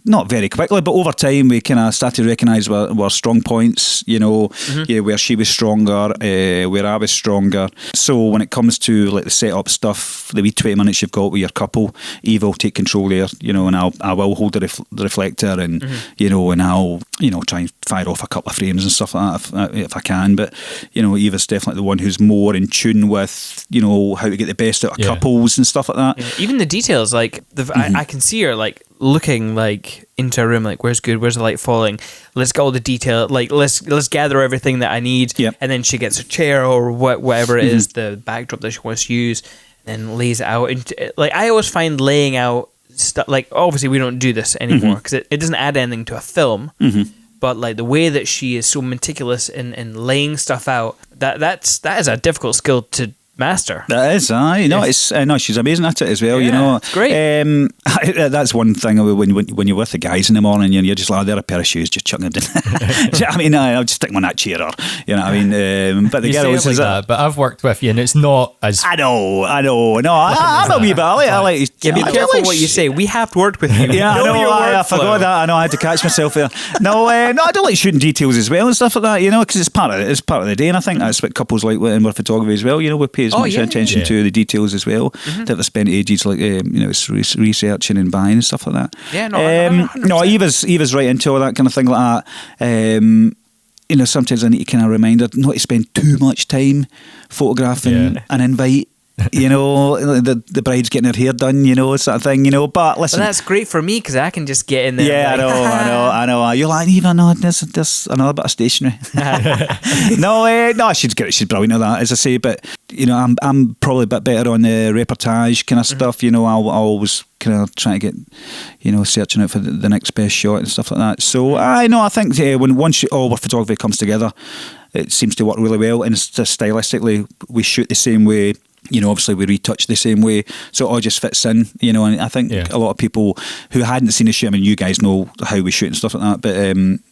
A: not very quickly, but over time we kind of started to recognise our strong points, you know, where she was stronger, where I was stronger. So when it comes to like the set-up stuff, the wee 20 minutes you've got with your couple, Eva will take control there, you know, and I will hold the reflector and, you know, and I'll, you know, try and fire off a couple of frames and stuff like that if I can. But, you know, Eva's definitely the one who's more in tune with, you know, how to get the best out of couples and stuff like that.
C: Yeah. Even the details, like I can see her like looking like into a room, like where's the light falling? Let's get all the detail, like let's gather everything that I need.
A: Yep.
C: And then she gets a chair or whatever it is, the backdrop that she wants to use, and lays it out. And like I always find laying out stuff, like obviously we don't do this anymore because it doesn't add anything to a film. But like the way that she is so meticulous in laying stuff out, that is a difficult skill to master.
A: That is, no, it's no, she's amazing at it as well. You know,
C: it's great.
A: That's one thing when you're with the guys in the morning, you're just like, they're a pair of shoes, just chucking them down. I mean, I'll just stick them on that chair, or you know what I mean. But the girls
D: like that, but I've worked with you, and it's not as.
A: I know. No, I'm a wee bit. I like.
C: Yeah, be careful what you say. We have worked with you.
A: Yeah, I know. I forgot that. I know. I had to catch myself there. No, I don't like shooting details as well and stuff like that. You know, because it's part of the day, and I think that's what couples like in our photography as well. You know, we pay as much attention to the details as well. That they spend ages like you know, researching and buying and stuff like that.
C: Yeah, no,
A: Eva's right into all that kind of thing like that. You know, sometimes I need to kind of remind her not to spend too much time photographing an invite. You know, the bride's getting her hair done, you know, sort of thing, you know. But listen,
C: well, that's great for me because I can just get in there.
A: Yeah, I know. You're like, Eva, no, there's another bit of stationery. No, she's brilliant at that, as I say. But you know, I'm probably a bit better on the reportage kind of stuff. You know, I'll always kind of try to get, you know, searching out for the next best shot and stuff like that. So I think when once all our photography comes together, it seems to work really well. And it's just stylistically, we shoot the same way. You know, obviously we retouch the same way, so it all just fits in. You know, and I think a lot of people who hadn't seen the shoot, I mean, you guys know how we shoot and stuff like that, but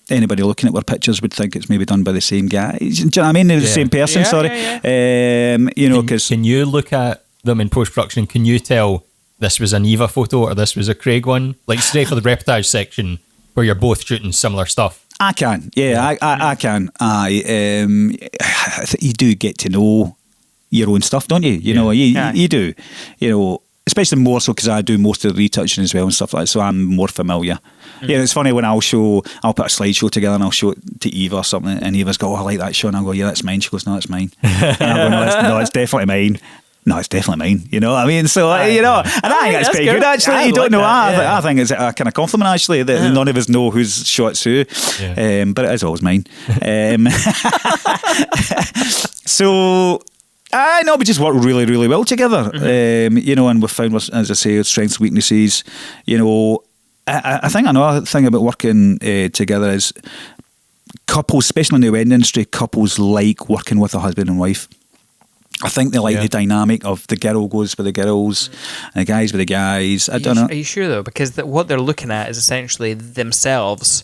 A: anybody looking at our pictures would think it's maybe done by the same guy. Do you know what I mean? They're the same person. You know, because
D: can you look at them in post production? Can you tell this was an Eva photo or this was a Craig one? Like, say for the reportage section where you're both shooting similar stuff.
A: I can, I can. You do get to know your own stuff, don't you? You know, you do. You know, especially more so because I do most of the retouching as well and stuff like that, so I'm more familiar. Yeah, it's funny when I'll put a slideshow together and I'll show it to Eva or something, and Eva's go, "Oh, I like that shot," and I'll go, "Yeah, that's mine." She goes, "No, it's mine." And I go, "No, it's definitely mine." No, it's definitely mine. You know what I mean? So, you know, and I think that's quite good actually. You don't know that. I think it's a kind of compliment actually that none of us know whose shot's who. But it is always mine. So, I know we just work really, really well together. You know, and we've found, as I say, strengths, weaknesses. You know, I think another thing about working together is couples, especially in the wedding industry, couples like working with a husband and wife. I think they like the dynamic of the girl goes with the girls and the guys with the guys. I don't know.
C: Are you sure though? Because what they're looking at is essentially themselves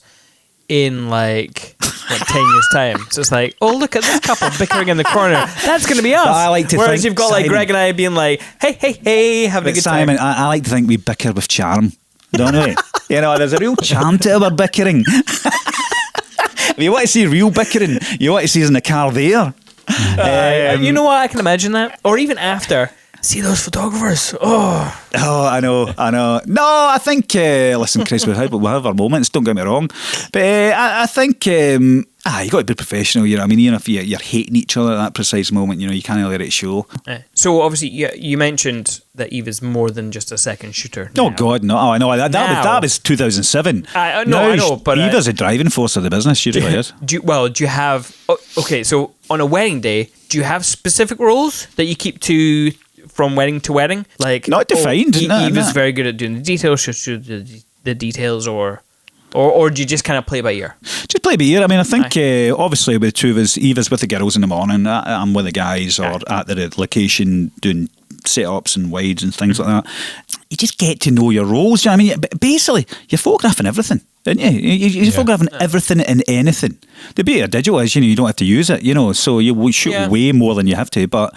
C: in like 10 years time. So it's like, oh, look at this couple bickering in the corner. That's going to be us.
A: But I like to
C: Whereas
A: think,
C: you've got like Greg and I being like, hey, having a good
A: Simon,
C: time.
A: I like to think we bicker with charm, don't we? You know, there's a real charm to our bickering. If you want to see real bickering, you want to see us in the car there.
C: You know what? I can imagine that. Or even after. See those photographers? Oh,
A: I know. No, I think, listen, Chris, we'll have our moments, don't get me wrong. But I think, you got to be professional, you know what I mean? Even if you're hating each other at that precise moment, you know, you can't let it show.
C: So, obviously, you mentioned that Eva's more than just a second shooter.
A: Oh, God, no. I know. That was 2007.
C: I know, but
A: Eva's a driving force of the business, she really is.
C: Do you have... okay, so on a wedding day, do you have specific roles that you keep to... from wedding to wedding? Like,
A: not defined.
C: Eva's very good at doing the details. She'll do the details, or Or do you just kind of play by ear?
A: Just play by ear. I mean, I think obviously with the two of us, Eva's with the girls in the morning, I'm with the guys or at the location doing setups and wides and things like that. You just get to know your roles. You know what I mean? Basically, you're photographing everything, aren't you? You're photographing everything and anything. The beauty of digital is, you don't have to use it, so you shoot way more than you have to, but,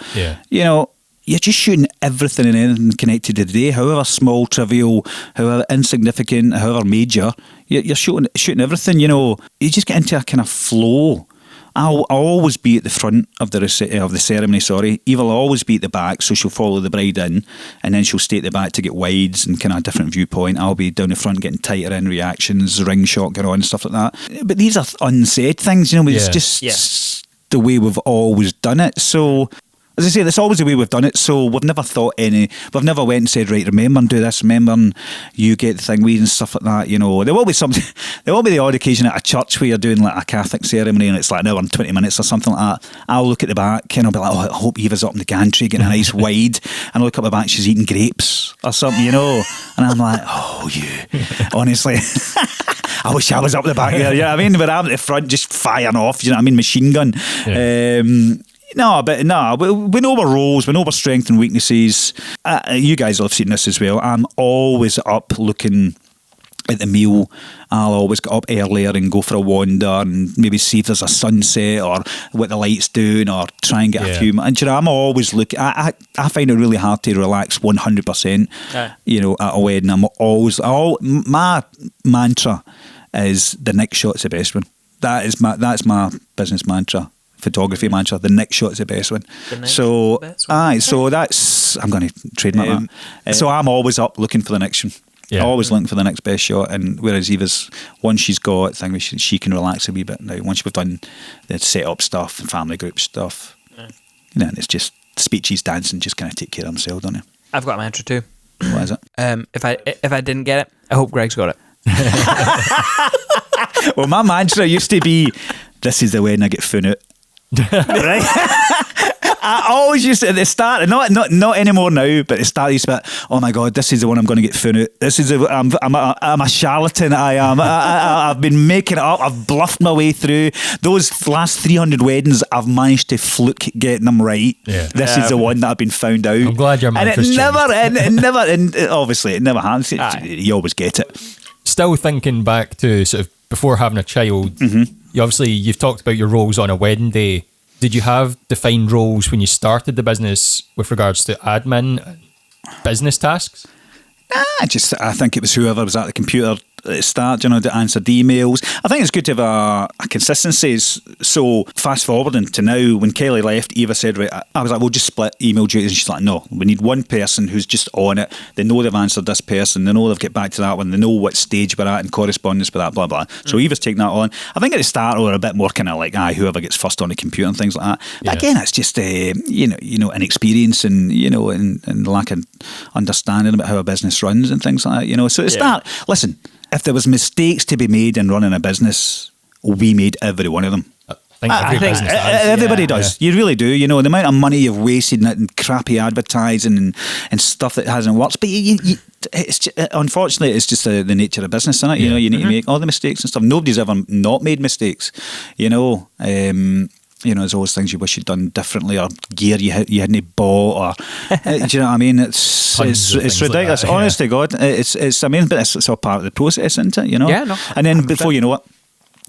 A: you're just shooting everything and anything connected to the day, however small, trivial, however insignificant, however major. You're shooting everything. You just get into a kind of flow. I'll always be at the front of the ceremony. Sorry, Eva will always be at the back, so she'll follow the bride in, and then she'll stay at the back to get wides and kind of a different viewpoint. I'll be down the front getting tighter in reactions, ring shot going on, stuff like that. But these are unsaid things, it's just the way we've always done it. So, as I say, that's always the way we've done it. So we've never we've never went and said, right, remember and do this, remember and you get the thing we and stuff like that. There will be there will be the odd occasion at a church where you're doing like a Catholic ceremony and it's like an hour and 20 minutes or something like that. I'll look at the back and I'll be like, I hope Eva's up in the gantry getting a nice wide. And I look up the back, she's eating grapes or something, And I'm like, honestly. I wish I was up the back there. Yeah, I mean, but I'm at the front just firing off, machine gun. Yeah. We know our roles, we know our strengths and weaknesses. You guys will have seen this as well. I'm always up looking at the meal. I'll always get up earlier and go for a wander and maybe see if there's a sunset or what the light's doing or try and get a few. And I'm always looking. I find it really hard to relax 100%. At a wedding, I'm always. My mantra is the next shot's the best one. That's my business mantra. Photography mantra, the next shot's the best one. So that's, I'm going to trademark that. So I'm always up looking for the next one. Yeah. Always looking for the next best shot. And whereas Eva's, once she's got things, she can relax a wee bit now. Once we've done the set-up stuff and family group stuff, and it's just speeches, dancing, just kind of take care of themselves, don't they?
C: I've got a mantra too.
A: What is it?
C: If I didn't get it, I hope Greg's got it.
A: Well, my mantra used to be, this is the wedding I get fun out. Right? I always used to, at the start, not anymore now, but at the start I used to be, oh my God, this is the one I'm going to get fun out. This is I'm a charlatan. I am. I've been making it up. I've bluffed my way through those last 300 weddings. I've managed to fluke getting them right. Yeah. This is the one that I've been found out.
D: I'm glad your mantra's
A: and obviously it never happens. You always get it.
D: Still thinking back to sort of before having a child. Mm-hmm. You've talked about your roles on a wedding day. Did you have defined roles when you started the business with regards to admin and business tasks?
A: I think it was whoever was at the computer at the start, to answer the emails. I think it's good to have a consistency. So fast forwarding to now, when Kelly left, Eva said, right, I was like, we'll just split email duties. And she's like, no, we need one person who's just on it. They know they've answered this person. They know they've get back to that one. They know what stage we're at in correspondence with that, blah, blah. So Eva's taking that on. I think at the start we were a bit more kind of like, whoever gets first on the computer and things like that. But again, it's just, inexperience and, and lack of understanding about how a business runs and things like that, So at the start, listen, if there was mistakes to be made in running a business, we made every one of them.
D: I think
A: everybody does. Yeah. You really do. The amount of money you've wasted in crappy advertising and stuff that hasn't worked. But it's just, unfortunately, it's just the nature of business, isn't it? You need to make all the mistakes and stuff. Nobody's ever not made mistakes. There's always things you wish you'd done differently, or gear you hadn't bought, or do you know what I mean? It's ridiculous. Like honest to God, it's amazing, but it's all part of the process, isn't it?
C: Yeah, no.
A: And then 100%. Before you know it,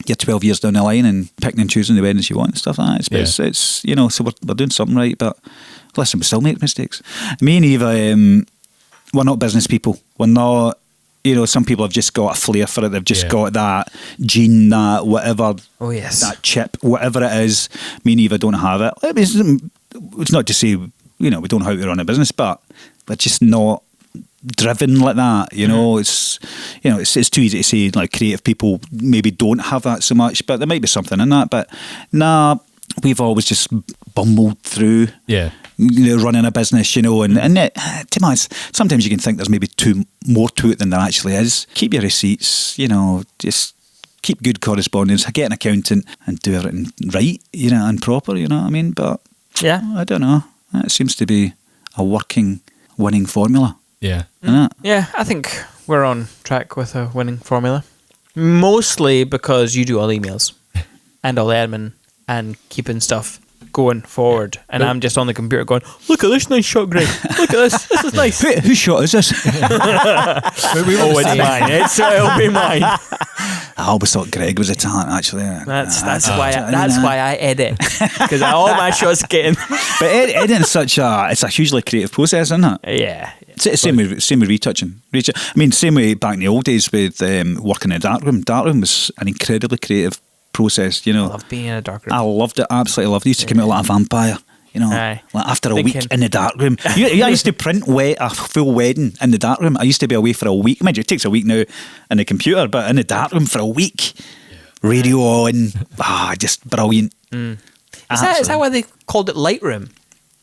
A: you're 12 years down the line and picking and choosing the weddings you want and stuff like that. It's so we're doing something right, but listen, we still make mistakes. Me and Eva, we're not business people. We're not. Some people have just got a flair for it. They've just got that gene, that whatever, that chip, whatever it is. Me and Eva don't have it. It's not to say, we don't know how to run a business, but we're just not driven like that. It's too easy to say, like, creative people maybe don't have that so much, but there might be something in that. But we've always just bumbled through. Yeah. Running a business, and to be honest, sometimes you can think there's maybe more to it than there actually is. Keep your receipts, just keep good correspondence, get an accountant and do everything right, and proper, you know what I mean? But I don't know. That seems to be a working, winning formula.
D: Yeah.
C: Yeah, I think we're on track with a winning formula. Mostly because you do all the emails and all the admin and keeping stuff going forward, and I'm just on the computer going, look at this nice shot, Greg. Look at this. This is nice.
A: Whose shot is this?
C: It's mine. It'll be mine.
A: I always thought Greg was a talent, actually.
C: That's why I edit, because all my shots get in.
A: But editing's it's a hugely creative process, isn't it?
C: Yeah.
A: Same with retouching. I mean, same way back in the old days with working in a darkroom. Darkroom was an incredibly creative process, you know.
C: I love being in a darkroom.
A: I loved it, absolutely loved it. I used to come out like a vampire, you know.
C: Aye.
A: Like after a week in the darkroom. I used to print a full wedding in the darkroom. I used to be away for a week. Mind you, it takes a week now in the computer, but in the darkroom for a week. Radio on. Just brilliant.
C: Is that why they called it Lightroom?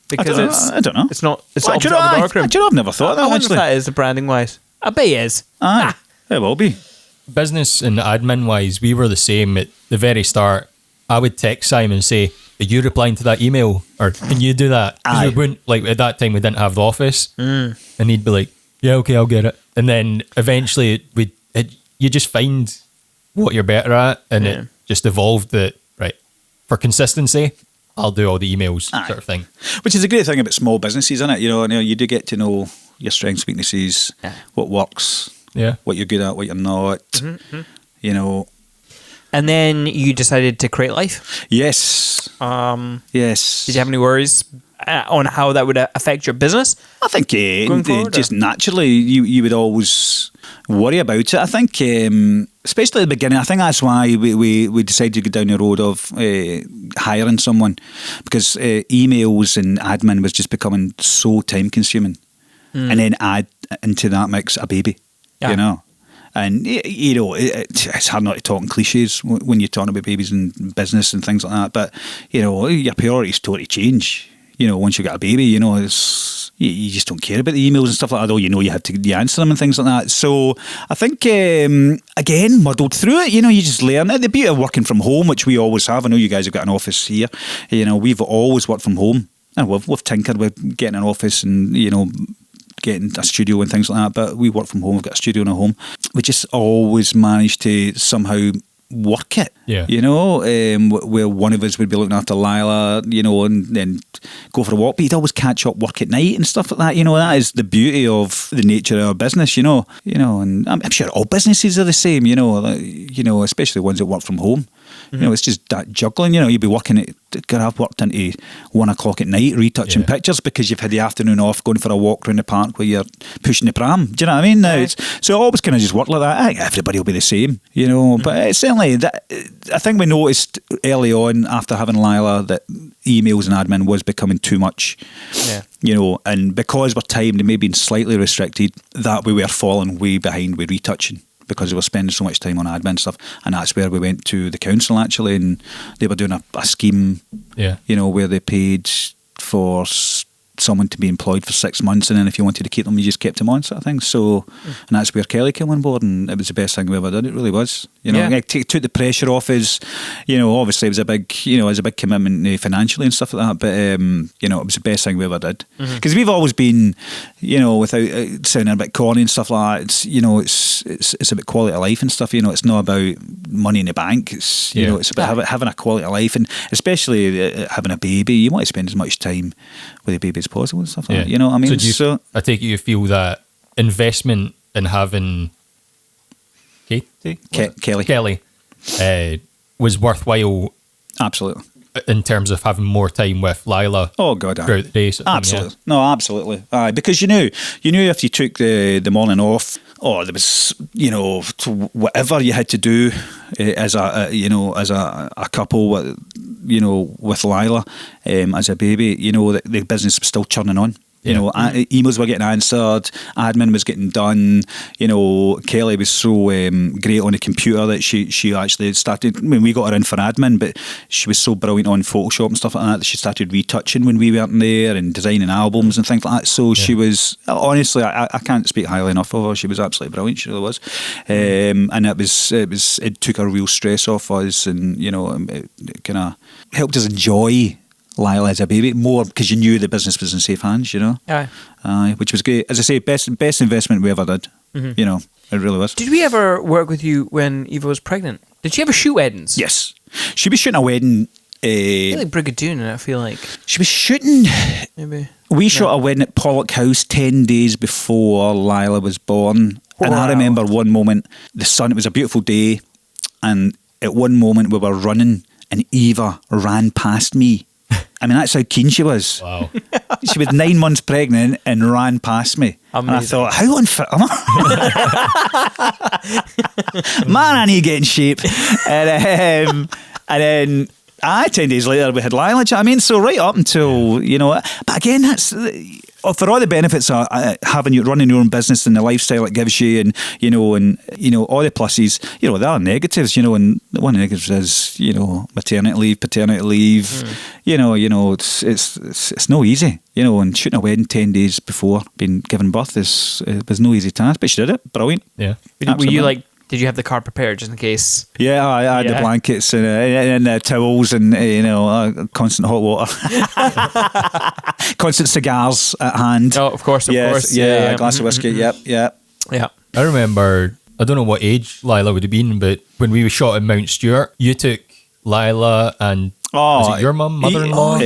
C: Because
A: I don't know.
C: It's not
A: Do you know,
C: darkroom.
A: I've never thought of that,
C: I wonder
A: actually.
C: if that is the branding wise. I bet it is.
A: Aye, it will be.
D: Business and admin wise, we were the same at the very start. I would text Simon and say, are you replying to that email? Or can you do that? 'Cause
A: Aye.
D: we wouldn't, like, at that time we didn't have the office. And he'd be like, yeah, okay, I'll get it. And then eventually you just find what you're better at, and it just evolved that, right, for consistency, I'll do all the emails sort of thing.
A: Which is a great thing about small businesses, isn't it? You know, you do get to know your strengths, weaknesses, what works, what you're good at, what you're not, you know.
C: And then you decided to create Life.
A: Yes. Yes.
C: Did you have any worries on how that would affect your business?
A: I think
C: Going forward,
A: just naturally you would always worry about it. I think, especially at the beginning, I think that's why we decided to go down the road of hiring someone, because emails and admin was just becoming so time consuming. And then add into that mix a baby, you know. And, you know, it's hard not to talk in cliches when you're talking about babies and business and things like that. But, you know, your priorities totally change, you know, once you get a baby. You know, you just don't care about the emails and stuff like that, though. You know, you have to answer them and things like that. So I think, again, muddled through it. You know, you just learn it. The beauty of working from home, which we always have. I know you guys have got an office here. You know, we've always worked from home. And we've tinkered with getting an office and, you know, getting a studio and things like that, but we work from home. We've got a studio in our home. We just always managed to somehow work it, you know, where one of us would be looking after Lila, you know, and then go for a walk, but you'd always catch up, work at night and stuff like that. You know, that is the beauty of the nature of our business, you know, and I'm sure all businesses are the same, you know, especially ones that work from home. You know, it's just that juggling. You know, you'd be working I've worked into 1 o'clock at night retouching pictures because you've had the afternoon off going for a walk around the park where you're pushing the pram. Do you know what I mean? So it always kind of just worked like that. I think everybody will be the same, you know. But it's certainly I think we noticed early on after having Lila that emails and admin was becoming too much. You know, and because our time may have been slightly restricted, that we were falling way behind with retouching, because they were spending so much time on admin stuff. And that's where we went to the council, actually, and they were doing a scheme, you know, where they paid for someone to be employed for 6 months, and then if you wanted to keep them, you just kept them on, sort of thing. So, and that's where Kelly came on board, and it was the best thing we ever did. It really was. You know, it took the pressure off us. You know, obviously it was a big commitment financially and stuff like that. But you know, it was the best thing we ever did, because we've always been, you know, without sounding a bit corny and stuff like that. It's, you know, it's about quality of life and stuff. You know, it's not about money in the bank. It's, you know, it's about having a quality of life, and especially having a baby. You want to spend as much time with the baby as possible and stuff like that. You know what I mean?
D: So I take it you feel that investment in having Kelly was worthwhile.
A: Absolutely.
D: In terms of having more time with Lila.
A: Oh God,
D: throughout the day.
A: Absolutely. No, absolutely. Because you knew if you took the morning off, there was, you know, whatever you had to do as a couple, you know, with Lila as a baby, you know, the business was still churning on. You know, emails were getting answered, admin was getting done. You know, Kelly was so great on the computer that she actually started. I mean, we got her in for admin, but she was so brilliant on Photoshop and stuff like that she started retouching when we weren't there and designing albums and things like that. So she was, honestly, I can't speak highly enough of her. She was absolutely brilliant. She really was. And it took a real stress off us, and, you know, it kind of helped us enjoy Lila as a baby more, because you knew the business was in safe hands, you know. Which was great. As I say, best investment we ever did. You know. It really was.
C: Did we ever work with you when Eva was pregnant? Did she ever shoot weddings?
A: Yes. She was shooting a wedding.
C: I feel like Brigadoon, I feel like.
A: She was shooting.
C: Maybe.
A: We shot a wedding at Pollock House 10 days before Lila was born. And I remember one moment, it was a beautiful day, and at one moment we were running and Eva ran past me. I mean, that's how keen she was.
D: Wow.
A: She was 9 months pregnant and ran past me.
C: Amazing.
A: And I thought, how unfit am I? Man, I need to get in shape. And then 10 days later we had Lila. Do you know what I mean? So right up until, but again, that's for all the benefits of running your own business and the lifestyle it gives you, and all the pluses, there are negatives, and one of the negatives is, maternity leave, paternity leave, it's no easy, and shooting a wedding 10 days before being given birth was no easy task, but she did it, brilliant.
D: Yeah.
C: Were you did you have the car prepared just in case?
A: Yeah, I had the blankets and the towels and constant hot water, constant cigars at hand.
C: Oh, of course.
A: Yeah, a glass of whiskey. Yeah.
D: I remember, I don't know what age Lila would have been, but when we shot in Mount Stewart, you took Lila and was it your mum, mother-in-law?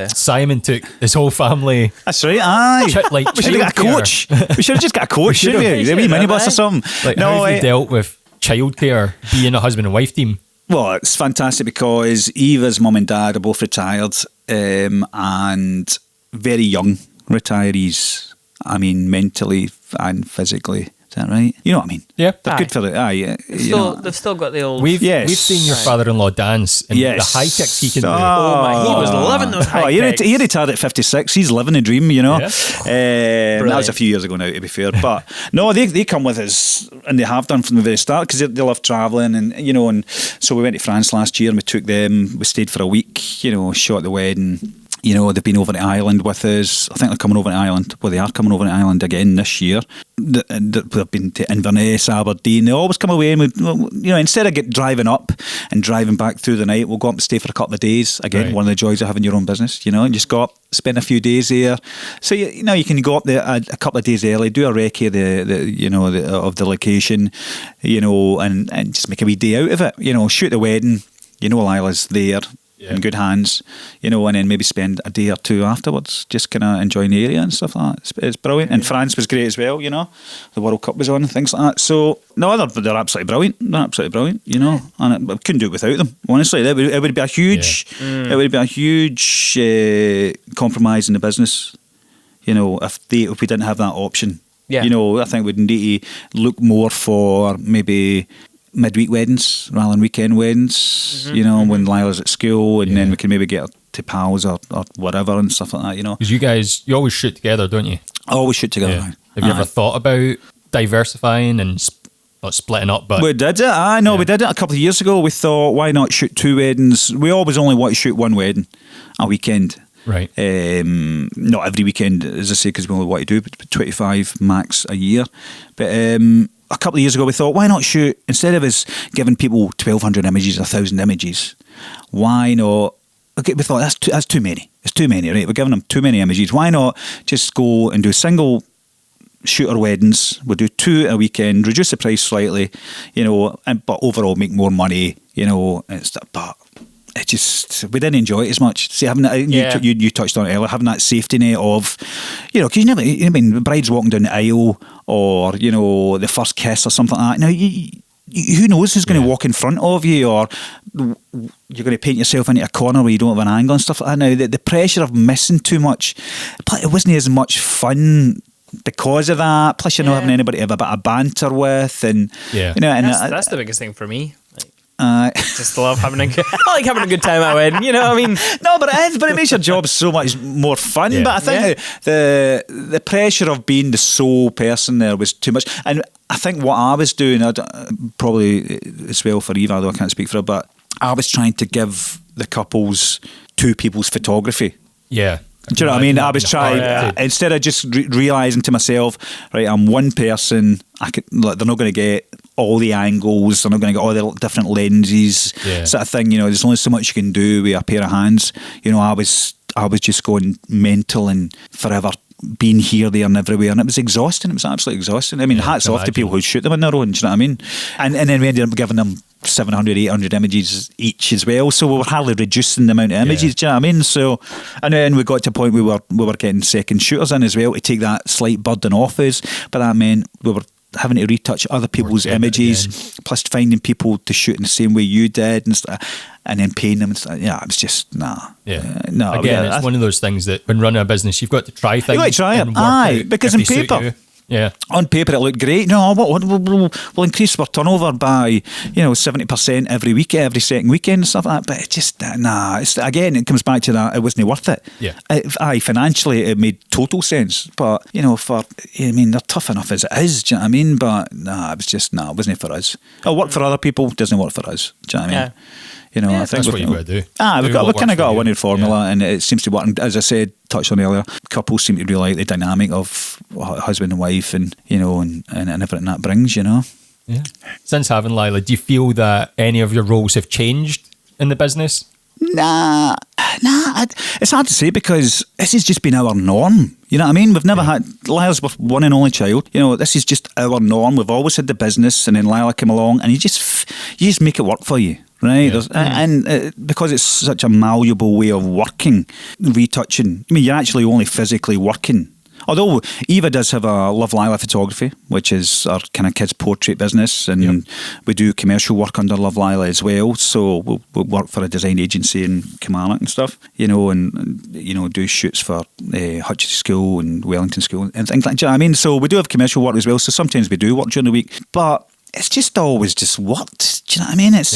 D: Simon took his whole family.
A: That's right, aye. We should have got a coach. We should have just got a coach, shouldn't we? A wee minibus or something.
D: How have you dealt with childcare, being a husband and wife team?
A: Well, it's fantastic because Eva's mum and dad are both retired and very young retirees. I mean, mentally and physically. Is that right? You know what I mean?
D: Yeah.
A: They're good for it. Aye.
C: They've still got the old...
D: We've seen your father-in-law dance and the high kicks he can do.
C: Oh my, he was loving those high kicks.
A: He retired at 56. He's living the dream,
D: Yeah.
A: That was a few years ago now, to be fair. But no, they come with us, and they have done from the very start, because they love travelling, and so we went to France last year and we took them. We stayed for a week, shot the wedding. They've been over to Ireland with us. I think they're coming over to Ireland. Well, they are coming over to Ireland again this year. They've been to Inverness, Aberdeen. They always come away and instead of driving up and driving back through the night, we'll go up and stay for a couple of days. Again, one of the joys of having your own business, and just go up, spend a few days there. So you can go up there a couple of days early, do a recce of the location, and just make a wee day out of it. Shoot the wedding. Lila's there. In good hands, and then maybe spend a day or two afterwards just kind of enjoying the area and stuff like that. It's brilliant. And France was great as well, the World Cup was on and things like that. So, no, they're absolutely brilliant. They're absolutely brilliant, and I couldn't do it without them, honestly. It would be a huge, compromise in the business, if we didn't have that option. Yeah. I think we'd need to look more for maybe midweek weddings rather than weekend weddings, when Lila's at school, and then we can maybe get her to pals or whatever and stuff like that,
D: Because you always shoot together, don't you?
A: I always shoot together.
D: Yeah. Have you ever thought about diversifying and not splitting up? But
A: we did it. We did it a couple of years ago. We thought, why not shoot 2 weddings? We always only want to shoot 1 wedding a weekend.
D: Right.
A: Not every weekend, as I say, because we only want to do 25 max a year. But a couple of years ago, we thought, why not shoot, instead of us giving people 1,200 images, 1,000 images, why not? Okay, we thought that's too many. It's too many, right? We're giving them too many images. Why not just go and do single shooter weddings? We'll do 2 a weekend, reduce the price slightly, but overall make more money, but it just, we didn't enjoy it as much. See, having that, you touched on it earlier, having that safety net of, because the bride's walking down the aisle, or the first kiss or something like that. Now, who knows who's going to walk in front of you, or you're going to paint yourself into a corner where you don't have an angle and stuff like that. Now, the pressure of missing too much, it wasn't as much fun because of that. Plus, you're not having anybody to have a bit of banter with, and and
C: that's the biggest thing for me. Just love having I like having a good time at a wedding, No,
A: but it makes your job so much more fun. Yeah. But I think the pressure of being the sole person there was too much. And I think what I was doing, probably as well for Eva, although I can't speak for her, but I was trying to give the couples 2 people's photography.
D: Yeah.
A: Do you know what I mean? I was trying, instead of just realising to myself, right, I'm one person, they're not going to get all the angles, they're not going to get all the different lenses, sort of thing. There's only so much you can do with a pair of hands. I was just going mental and forever being here, there and everywhere, and it was exhausting. It was absolutely exhausting. I mean, hats off to people who shoot them on their own, do you know what I mean? And then we ended up giving them 700, 800 images each as well, so we were hardly reducing the amount of images, do you know what I mean? So, and then we got to a point we were getting second shooters in as well to take that slight burden off us, but that meant we were having to retouch other people's images, plus finding people to shoot in the same way you did and stuff, and then paying them and stuff. Yeah, it was just no. Again,
D: it's one of those things that when running a business, you've got to try things.
A: You got to try it, because on paper.
D: Yeah,
A: on paper it looked great. No, we'll increase our turnover by 70% every week, every second weekend and stuff like that. But it's just It's, again, it comes back to that. It wasn't worth it.
D: Yeah.
A: Financially, it made total sense. But they're tough enough as it is. Do you know what I mean? But it was just it wasn't for us. It'll work for other people. Doesn't work for us. Do you know what I mean? I think
D: that's what you've got to do.
A: We've kind of got a winning formula, and it seems to work. And as I said, touched on earlier, couples seem to really like the dynamic of husband and wife, and and everything that brings. Yeah.
D: Since having Lila, do you feel that any of your roles have changed in the business?
A: Nah. It's hard to say because this has just been our norm. You know what I mean? We've never had Lila's our one and only child. This is just our norm. We've always had the business, and then Lila came along, and you just make it work for you. Right, and because it's such a malleable way of working, retouching. I mean, you're actually only physically working. Although Eva does have a Love Lila Photography, which is our kind of kids' portrait business, and we do commercial work under Love Lila as well. So we'll work for a design agency in Kilmarnock and stuff, and do shoots for Hutchison School and Wellington School and things like that. Do you know what I mean? So we do have commercial work as well. So sometimes we do work during the week, but it's just always just worked. Do you know what I mean? It's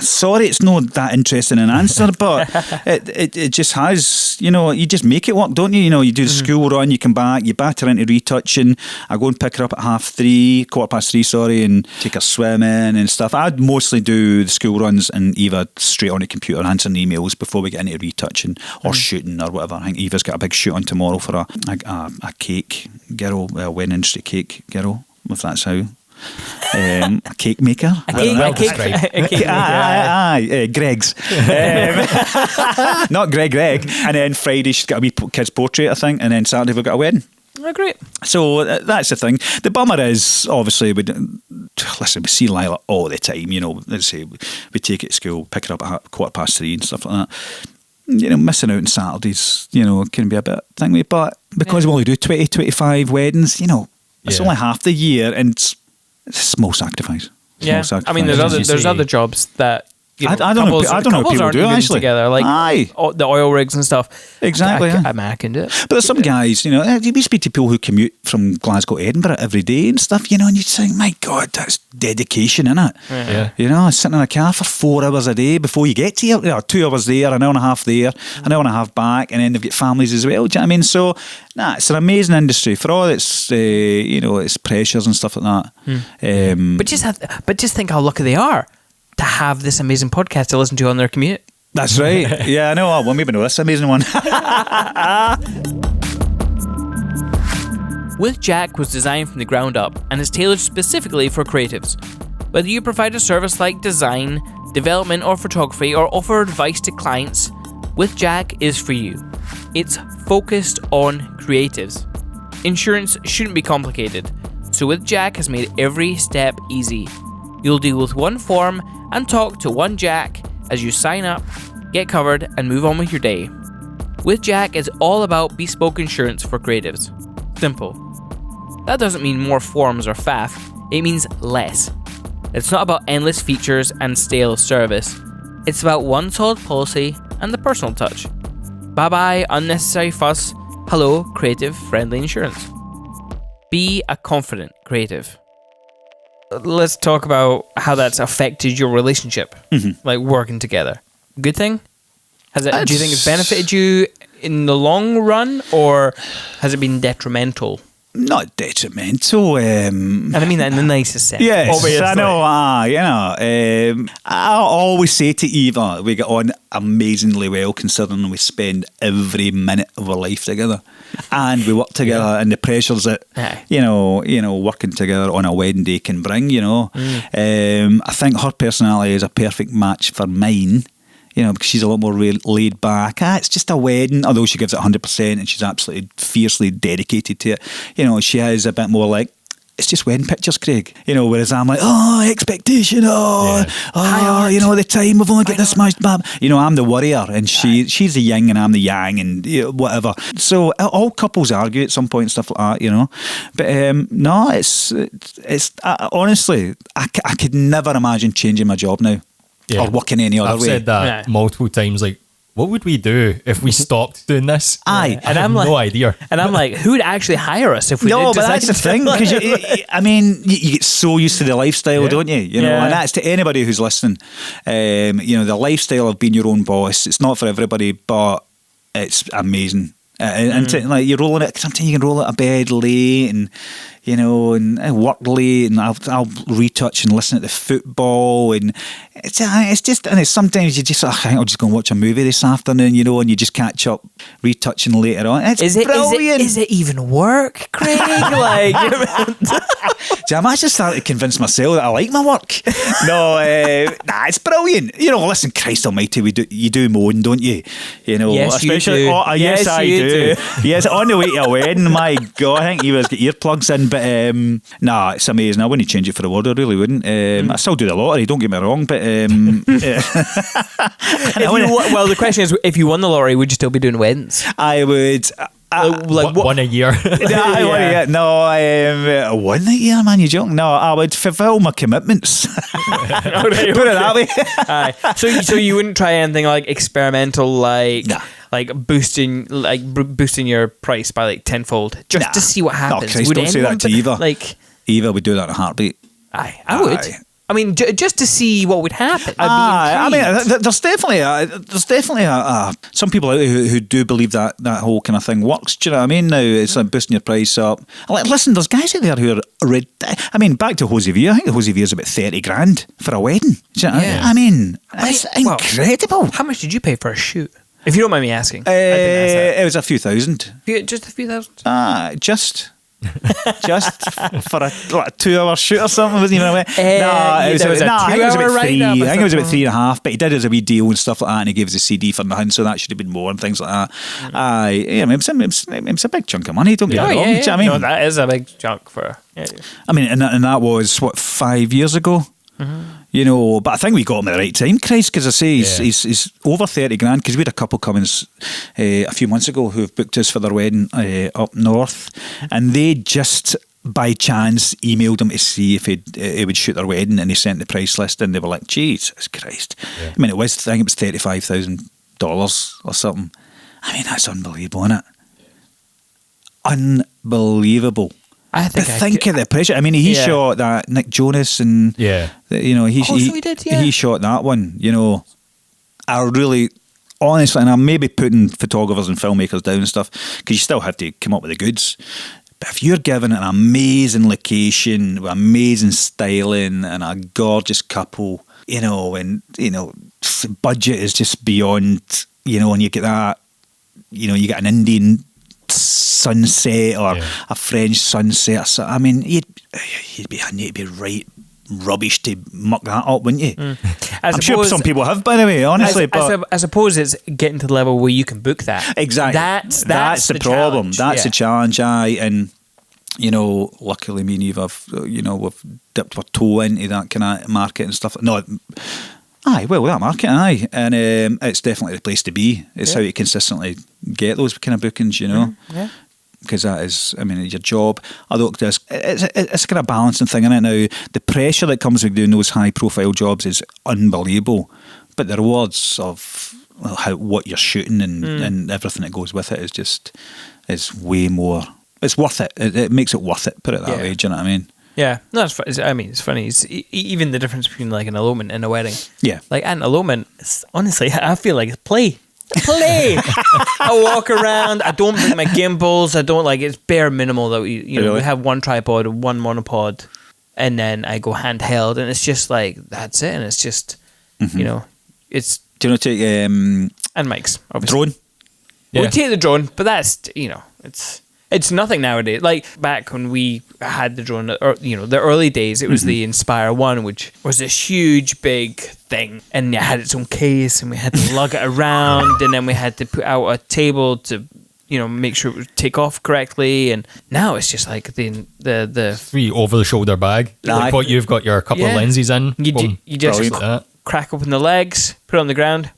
A: sorry, it's not that interesting an answer, but it just has. You just make it work, don't you? You do the school run, you come back, you batter into retouching. I go and pick her up at 3:15, and take her swimming and stuff. I'd mostly do the school runs, and Eva straight on the computer answering emails before we get into retouching or shooting or whatever. I think Eva's got a big shoot on tomorrow for a cake girl, a wedding industry cake girl, if that's how. A cake maker. Greg's. Not Greg. And then Friday she's got a wee kid's portrait, I think, and then Saturday we've got a wedding.
C: Oh, great.
A: So that's the thing. The bummer is, obviously, we see Lila all the time. Let's say we take it to school, pick her up at 3:15 and stuff like that. Missing out on Saturdays, can be a bit thingy. But because we only do 20, 25 weddings, it's only half the year, and it's a small sacrifice.
C: I mean, there's other jobs that
A: I don't know if people do actually
C: together, like the oil rigs and stuff.
A: Exactly.
C: I can do it.
A: But there's some guys, we speak to people who commute from Glasgow to Edinburgh every day and stuff, and you think, my God, that's dedication, innit?
C: Yeah.
A: Sitting in a car for 4 hours a day before you get to here, 2 hours there, an hour and a half there, an hour and a half back, and then they've got families as well. Do you know what I mean? So, it's an amazing industry for all its, its pressures and stuff like that.
C: But just think how lucky they are to have this amazing podcast to listen to on their commute.
A: That's right. Yeah, I know. Well, maybe know this amazing one.
C: With Jack was designed from the ground up and is tailored specifically for creatives. Whether you provide a service like design, development or photography, or offer advice to clients, With Jack is for you. It's focused on creatives. Insurance shouldn't be complicated, so With Jack has made every step easy. You'll deal with one form and talk to one Jack as you sign up, get covered, and move on with your day. With Jack is all about bespoke insurance for creatives. Simple. That doesn't mean more forms or faff, it means less. It's not about endless features and stale service. It's about one solid policy and the personal touch. Bye-bye unnecessary fuss. Hello, creative friendly insurance. Be a confident creative. Let's talk about how that's affected your relationship, like working together. Good thing? Do you think it's benefited you in the long run, or has it been detrimental?
A: Not detrimental.
C: And I mean that in the nicest sense.
A: Yes,
C: obviously.
A: I know. I always say to Eva, we get on amazingly well considering we spend every minute of our life together, and we work together, and the pressures that working together on a wedding day can bring. I think her personality is a perfect match for mine. You know, because she's a lot more laid back. It's just a wedding, although she gives it 100% and she's absolutely fiercely dedicated to it. You know, she is a bit more like, it's just wedding pictures, Craig. You know, whereas I'm like, expectation, you know, the time we've only got this much. You know, I'm the worrier and she's the yin and I'm the yang and whatever. So all couples argue at some point and stuff like that, you know. But no, it's honestly, I could never imagine changing my job now or working any other way.
D: I've said that multiple times, like, what would we do if we stopped doing this?
A: Aye.
C: And I'm like,
D: no idea.
C: And I'm like, who would actually hire us if we did?
A: No, but that's the thing, because you get so used to the lifestyle, don't you? You know, and that's to anybody who's listening. You know, the lifestyle of being your own boss. It's not for everybody, but it's amazing. And like you're rolling it. Sometimes you can roll out of bed late, and you know, and work late, and I'll retouch and listen to the football, and it's just, and it's sometimes you just, I think I'll just go and watch a movie this afternoon, you know, and you just catch up retouching later on. It's brilliant.
C: Is it even work, Craig? Like,
A: see, I'm actually starting to convince myself that I like my work. No, it's brilliant. You know, listen, Christ Almighty, you do moan, don't you? You know,
C: yes,
A: especially.
C: You do.
A: Yes, I do. Yes, on the way to a wedding, my God, I think he was got earplugs in. But it's amazing. I wouldn't change it for the world. I really wouldn't. I still do the lottery. Don't get me wrong, but
C: the question is, if you won the lottery, would you still be doing weddings?
A: I would.
D: One a year.
A: One a year, man. You joking? No, I would fulfil my commitments. Put it that way.
C: Aye. So you wouldn't try anything like experimental, like.
A: Nah.
C: Like boosting your price by like tenfold, just to see what happens.
A: No, Christ, don't say that to Eva.
C: Like
A: Eva would do that in a heartbeat.
C: I would. I mean, just to see what would happen.
A: I mean, there's definitely some people out there who do believe that whole kind of thing works. Do you know what I mean? Now it's like boosting your price up. Like, listen, there's guys out there who are I mean, back to Josevia. I think the Josevia is about 30 grand for a wedding. Do you know? I mean, it's incredible.
C: How much did you pay for a shoot? If you don't mind me asking.
A: It was a few thousand.
C: Just a few thousand?
A: Just for a 2-hour shoot or something, wasn't even a way.
C: I think it was about 3.
A: I think it was about 3.5, but he did it as a wee deal and stuff like that, and he gave us a CD for nothing, so that should have been more and things like that. It was a big chunk of money, don't get me wrong.
C: Yeah.
A: Do you know what I mean?
C: No, that is a big chunk for. Yeah.
A: I mean, and that was, 5 years ago? You know, but I think we got him at the right time, Christ, because I say he's over 30 grand, because we had a couple coming a few months ago who have booked us for their wedding up north, and they just by chance emailed him to see if he would shoot their wedding, and he sent the price list, and they were like, Jesus Christ. I mean, I think it was $35,000 or something. I mean, that's unbelievable, isn't it? Unbelievable.
C: I think
A: of the pressure. I mean, he shot that Nick Jonas, and you know, he shot that one. You know, I really, honestly, and I'm maybe putting photographers and filmmakers down and stuff, because you still have to come up with the goods. But if you're given an amazing location with amazing styling and a gorgeous couple, you know, and you know, budget is just beyond, you know, and you get that, you know, you get an Indian sunset or a French sunset. So, I mean, you'd be right rubbish to muck that up, wouldn't you? I'm sure some people have, by the way, honestly.
C: I suppose it's getting to the level where you can book that.
A: Exactly. That's the problem. That's the challenge. And you know, luckily me and Eva, we've dipped our toe into that kind of market and stuff. No. That market, and it's definitely the place to be. It's how you consistently get those kind of bookings, you know. Because that is, I mean, your job. Although it's a kind of balancing thing, isn't it? Now, the pressure that comes with doing those high-profile jobs is unbelievable, but the rewards of what you're shooting and everything that goes with it is way more. It's worth it. It makes it worth it. Put it that way. Do you know what I mean?
C: Yeah, no, I mean, it's funny. It's even the difference between like an elopement and a wedding.
A: Yeah,
C: like an elopement. Honestly, I feel like it's play. I walk around. I don't bring my gimbals. I don't it's bare minimal that we have one tripod, one monopod, and then I go handheld, and it's just like that's it. And it's just you know, it's.
A: Do you want to take and
C: mics? Obviously.
A: Drone?
C: Yeah. We take the drone, but that's it's It's nothing nowadays. Like back when we had the drone, or the early days, it was the Inspire 1, which was this huge, big thing, and it had its own case, and we had to lug it around, and then we had to put out a table to make sure it would take off correctly. And now it's just like the
D: free over the shoulder bag, like what you've got your couple of lenses in.
C: You just crack open the legs, put it on the ground,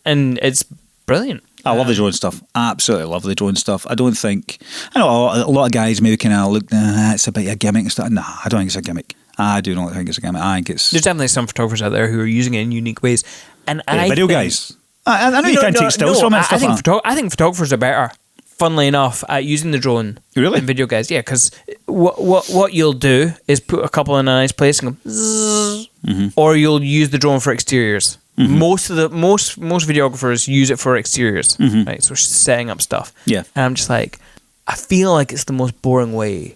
C: and it's brilliant.
A: I love the drone stuff. Absolutely love the drone stuff. I know a lot of guys maybe kind of look, it's a bit of a gimmick and stuff. Nah, I don't think it's a gimmick. I do not think it's a gimmick. I think it's...
C: There's definitely some photographers out there who are using it in unique ways. And
A: video guys. I know you can't take stills from it and stuff.
C: I think photographers are better, funnily enough, at using the drone than video guys. Yeah, because what you'll do is put a couple in a nice place and go zzz, or you'll use the drone for exteriors. Most videographers use it for exteriors, right? So setting up stuff.
A: Yeah.
C: And I'm just like, I feel like it's the most boring way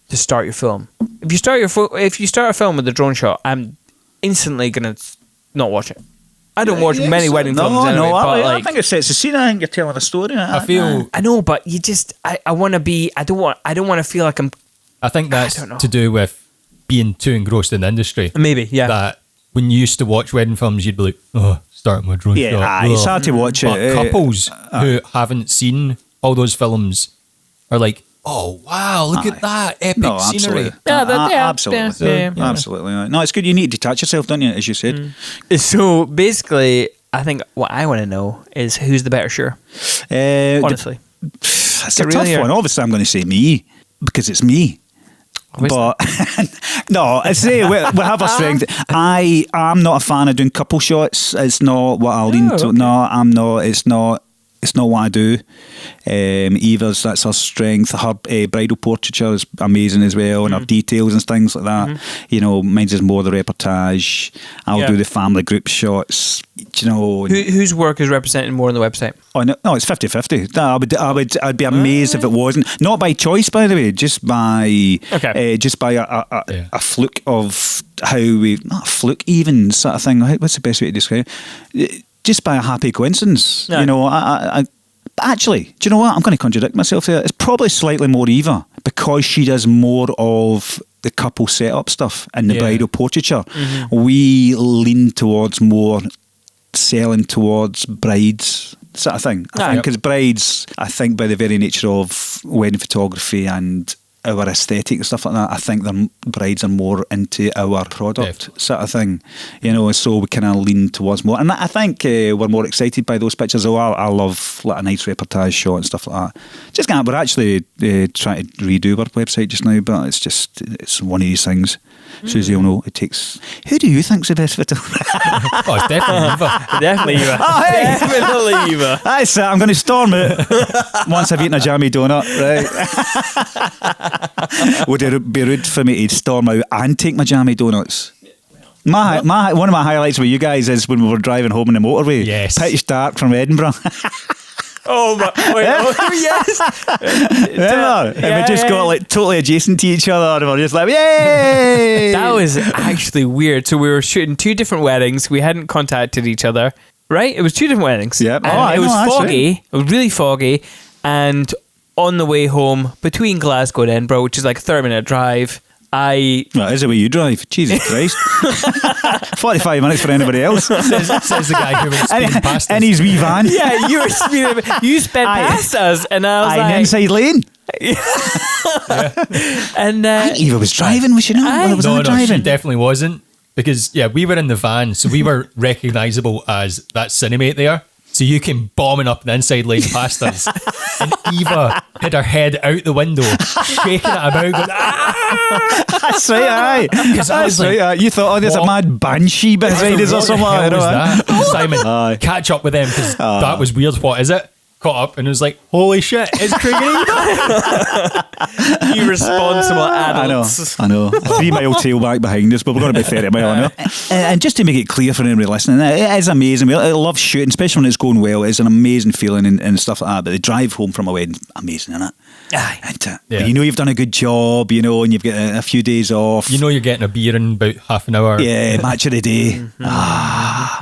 C: to start your film. If you start a film with a drone shot, I'm instantly gonna not watch it. I don't watch many wedding films anyway, but
A: I think it sets the scene. I think you're telling a story.
D: I feel...
C: I know, but you just... I want to be... I don't want to feel like I'm...
D: I think that's to do with being too engrossed in the industry.
C: Maybe, yeah.
D: That when you used to watch wedding films, you'd be like, starting with a drone shot.
A: It's hard to watch
D: but
A: it.
D: Couples who haven't seen all those films are like, oh, wow, look at that epic scenery.
A: Absolutely.
C: Yeah.
A: Absolutely. No, it's good. You need to detach yourself, don't you, as you said.
C: So basically, I think what I want to know is who's the better shooter. Honestly.
A: It's a tough one. Obviously, I'm going to say me, because it's me. But no, I say we have a strength. I am not a fan of doing couple shots. It's not what I lean to.
C: Okay.
A: No, I'm not. It's not what I do. Eva's, that's her strength. Her bridal portraiture is amazing as well, and her details and things like that. Mine's is more the reportage. I'll do the family group shots.
C: Whose work is represented more on the website?
A: Oh no, it's 50-50. I'd be amazed if it wasn't. Not by choice, by the way, just by a fluke of how we, not a fluke even sort of thing. What's the best way to describe it? Just by a happy coincidence.
C: No.
A: I actually, do you know what? I'm going to contradict myself there. It's probably slightly more Eva, because she does more of the couple setup stuff and the bridal portraiture. We lean towards more selling towards brides sort of thing. I think because brides, I think by the very nature of wedding photography and our aesthetic and stuff like that, I think the brides are more into our product sort of thing, so we kind of lean towards more, and I think we're more excited by those pictures. I love like a nice reportage shot and stuff like that. We're actually trying to redo our website just now, but it's one of these things. Susie will know it takes. Who do you think's the best photographer?
D: Oh, it's definitely Eva.
C: Definitely Eva.
A: Oh, hey.
C: Definitely Eva.
A: That's it. I'm going to storm it once I've eaten a jammy donut. Right? Would it be rude for me to storm out and take my jammy donuts? One of my highlights with you guys is when we were driving home on the motorway.
D: Yes.
A: Pitch dark from Edinburgh.
C: Oh my! Wait, yes.
A: Remember? And we just got like totally adjacent to each other, and we were just like, yay!
C: That was actually weird. So we were shooting two different weddings. We hadn't contacted each other, right? It was two different weddings.
A: Yeah.
C: It was foggy. Right. It was really foggy, and on the way home between Glasgow and Edinburgh, which is like a 30-minute drive,
A: is it where you drive? Jesus Christ. 45 minutes for anybody else.
D: Says the guy who was speeding past us.
A: In his wee van.
C: Yeah, you were speeding. You sped past us, and I was like...
A: inside lane.
C: And
A: I think Eva was driving, was she not?
D: No, she definitely wasn't. Because, we were in the van, so we were recognisable as that cinemate there. So you came bombing up the inside lane past us, and Eva had her head out the window, shaking it about, going, ah!
A: That's right, aye.
D: Because I was like,
A: you thought, there's a mad banshee behind us or something.
D: What was that? Simon, catch up with them, because that was weird. What is it? Caught up, and it was like, holy shit, it's Craig and Eva.
C: You responsible adults.
A: I know. 3 mile tailback behind us, but we're going to be 30 mile now. And just to make it clear for anybody listening, it is amazing. I love shooting, especially when it's going well. It's an amazing feeling and stuff like that. But the drive home from a wedding, amazing, isn't it?
C: Aye.
A: Yeah. You know you've done a good job, and you've got a few days off.
D: You know you're getting a beer in about half an hour.
A: Yeah, match of the day. How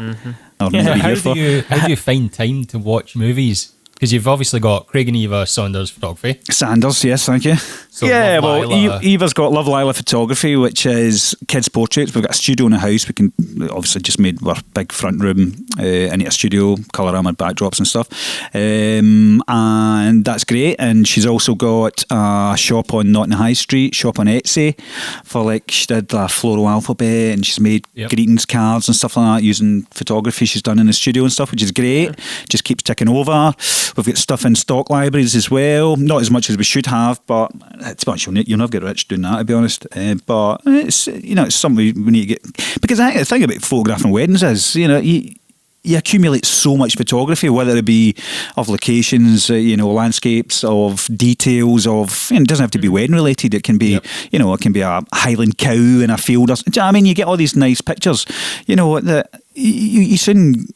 A: do you find time to watch movies?
D: Because you've obviously got Craig and Eva Sanders photography.
A: Sanders, yes, thank you.
D: So
A: yeah,
D: Love
A: well,
D: Lila.
A: Eva's got Love Lila Photography, which is kids' portraits. We've got a studio in the house. We can obviously just made our big front room into a studio, colour-armoured backdrops and stuff. And that's great. And she's also got a shop on Nottingham High Street, shop on Etsy for like, she did a floral alphabet and she's made greetings cards and stuff like that using photography she's done in the studio and stuff, which is great. Just keeps ticking over. We've got stuff in stock libraries as well. Not as much as we should have, but it's much you'll never get rich doing that, to be honest. But it's it's something we need to get, because I think the thing about photographing weddings is you accumulate so much photography, whether it be of locations, landscapes, of details, of it doesn't have to be wedding related. It can be it can be a Highland cow in a field. Or, do you know what I mean? You get all these nice pictures. That you soon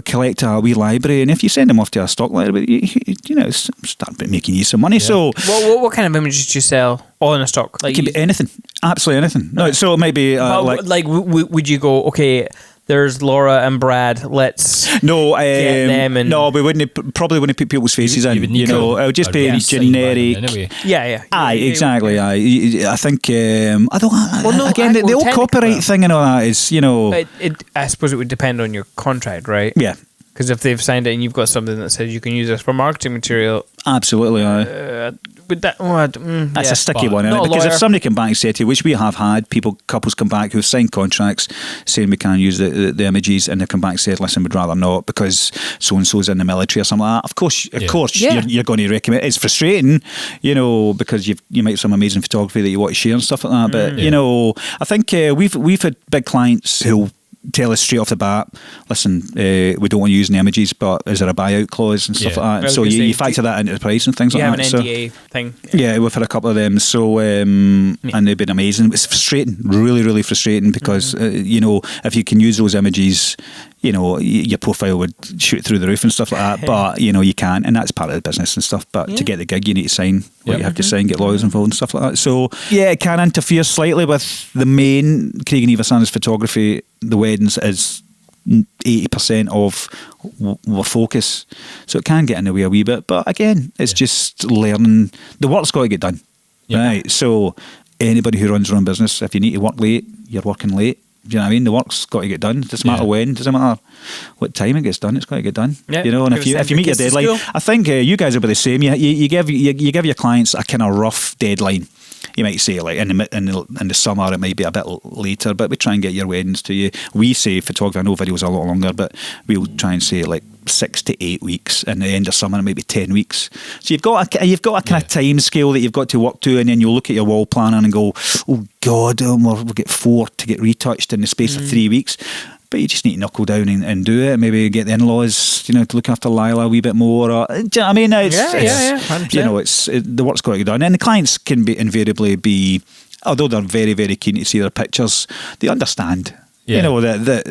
A: collect a wee library, and if you send them off to a stock library, start making you some money. So,
C: what kind of images do you sell all in a stock?
A: Like, it can be anything, absolutely anything. No, so it might be
C: would you go, okay, there's Laura and Brad, let's get them, and
A: no, we probably wouldn't put people's faces in. It would just be generic.
D: Anyway.
C: Yeah.
A: Aye, exactly. I think the old copyright thing and all that is,
C: I suppose it would depend on your contract, right?
A: Yeah.
C: Because if they've signed it and you've got something that says you can use this for marketing material,
A: absolutely, aye. That's a sticky one, isn't it? Because if somebody come back and say to you, which we have had, couples come back who've signed contracts saying we can't use the images, and they come back and say, listen, we'd rather not because so and so's in the military or something like that. Of course, you're going to recommend. It's frustrating, because you might have some amazing photography that you want to share and stuff like that. But I think we've had big clients who'll tell us straight off the bat, listen, we don't want to use any images, but is there a buyout clause and stuff like that? So you factor that into the price and things like that.
C: You have an NDA thing.
A: Yeah, we've had a couple of them. So and they've been amazing. It's frustrating, really, really frustrating, because if you can use those images, your profile would shoot through the roof and stuff like that. But you can't, and that's part of the business and stuff. But to get the gig, you need to sign what you have to sign, get lawyers involved and stuff like that. So it can interfere slightly with the main Craig and Eva Sanders photography. The weddings is 80% of our focus, so it can get in the way a wee bit. But again, it's just learning. The work's got to get done, right? So anybody who runs their own business, if you need to work late, you're working late. Do you know what I mean? The work's got to get done. It doesn't matter when. It doesn't matter what time it gets done. It's got to get done. Yeah, and if you meet your deadline, I think you guys will be the same. You give your clients a kind of rough deadline. You might say like in the summer it might be a bit later, but we try and get your weddings to you. We say photography. I know videos are a lot longer, but we'll try and say like 6 to 8 weeks. In the end of summer, it might be 10 weeks. So you've got a kind of time scale that you've got to work to, and then you'll look at your wall planning and go, oh God, we'll get 4 to get retouched in the space of 3 weeks. But you just need to knuckle down and do it. Maybe get the in-laws, to look after Lila a wee bit more. Or, do you know what I mean? It's the work's got to get done, and the clients can be invariably be, although they're very, very keen to see their pictures, they understand. That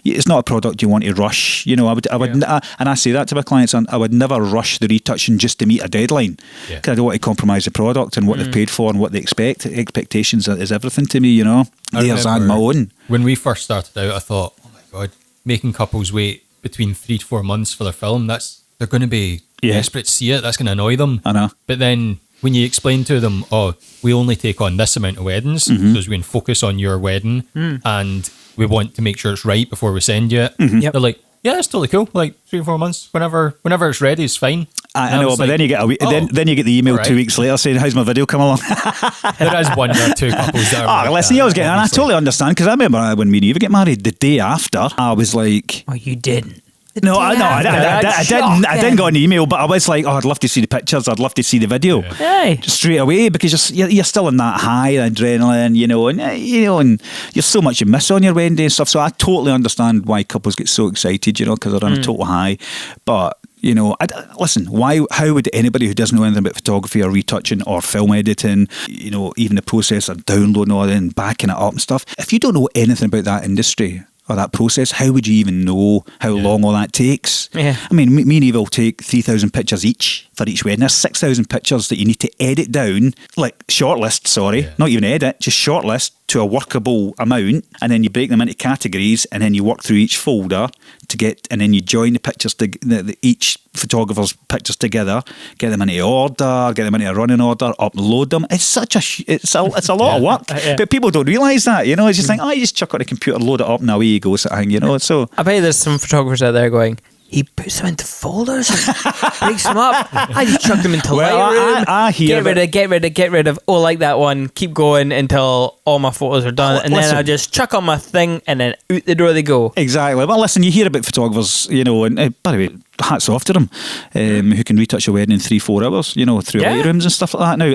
A: it's not a product you want to rush. I would, and I say that to my clients. I would never rush the retouching just to meet a deadline. Because I don't want to compromise the product and what they've paid for and what they expect. Expectations is everything to me. Theirs and my own.
D: When we first started out, I thought, oh my God, making couples wait between 3 to 4 months for their film. They're going to be desperate to see it. That's going to annoy them.
A: I know.
D: But then when you explain to them, we only take on this amount of weddings because we can focus on your wedding and we want to make sure it's right before we send you it. They're like, yeah, that's totally cool. Like 3 or 4 months, whenever it's ready, it's fine.
A: I know, but then you get then you get the email 2 weeks later saying, "How's my video come along?"
D: There is one or two couples that are.
A: Listen, I was getting, and I totally understand, because I remember when me and Eva get married, the day after, I was like,
C: "Oh, you didn't."
A: I didn't get an email, but I was like, I'd love to see the pictures, I'd love to see the video straight away, because you're still in that high adrenaline, and there's so much you miss on your wedding day and stuff. So I totally understand why couples get so excited, because they're on a total high. But listen, how would anybody who doesn't know anything about photography or retouching or film editing, even the process of downloading all that and backing it up and stuff, if you don't know anything about that industry or that process, how would you even know how long all that takes? I mean, me and Eva will take 3,000 pictures each. for each wedding. There's 6,000 pictures that you need to edit down, like shortlist, not even edit, just shortlist to a workable amount, and then you break them into categories, and then you work through each folder to get, and then you join the pictures to each photographer's pictures together, get them into order, get them into a running order, upload them. It's it's a lot of work, but people don't realise that. You know, it's just think, you just chuck it on the computer, load it up, and away you go, sort of thing. You know, so
C: I bet there's some photographers out there going, he puts them into folders and breaks them up. I just chuck them into Lightroom.
A: I hear
C: get rid of. Oh, like that one. Keep going until all my photos are done, and then I just chuck on my thing, and then out the door they go.
A: Exactly. Well, listen, you hear about photographers, you know, and by the way, hats off to them, who can retouch a wedding in 3-4 hours, you know, through Lightrooms and stuff like that. Now,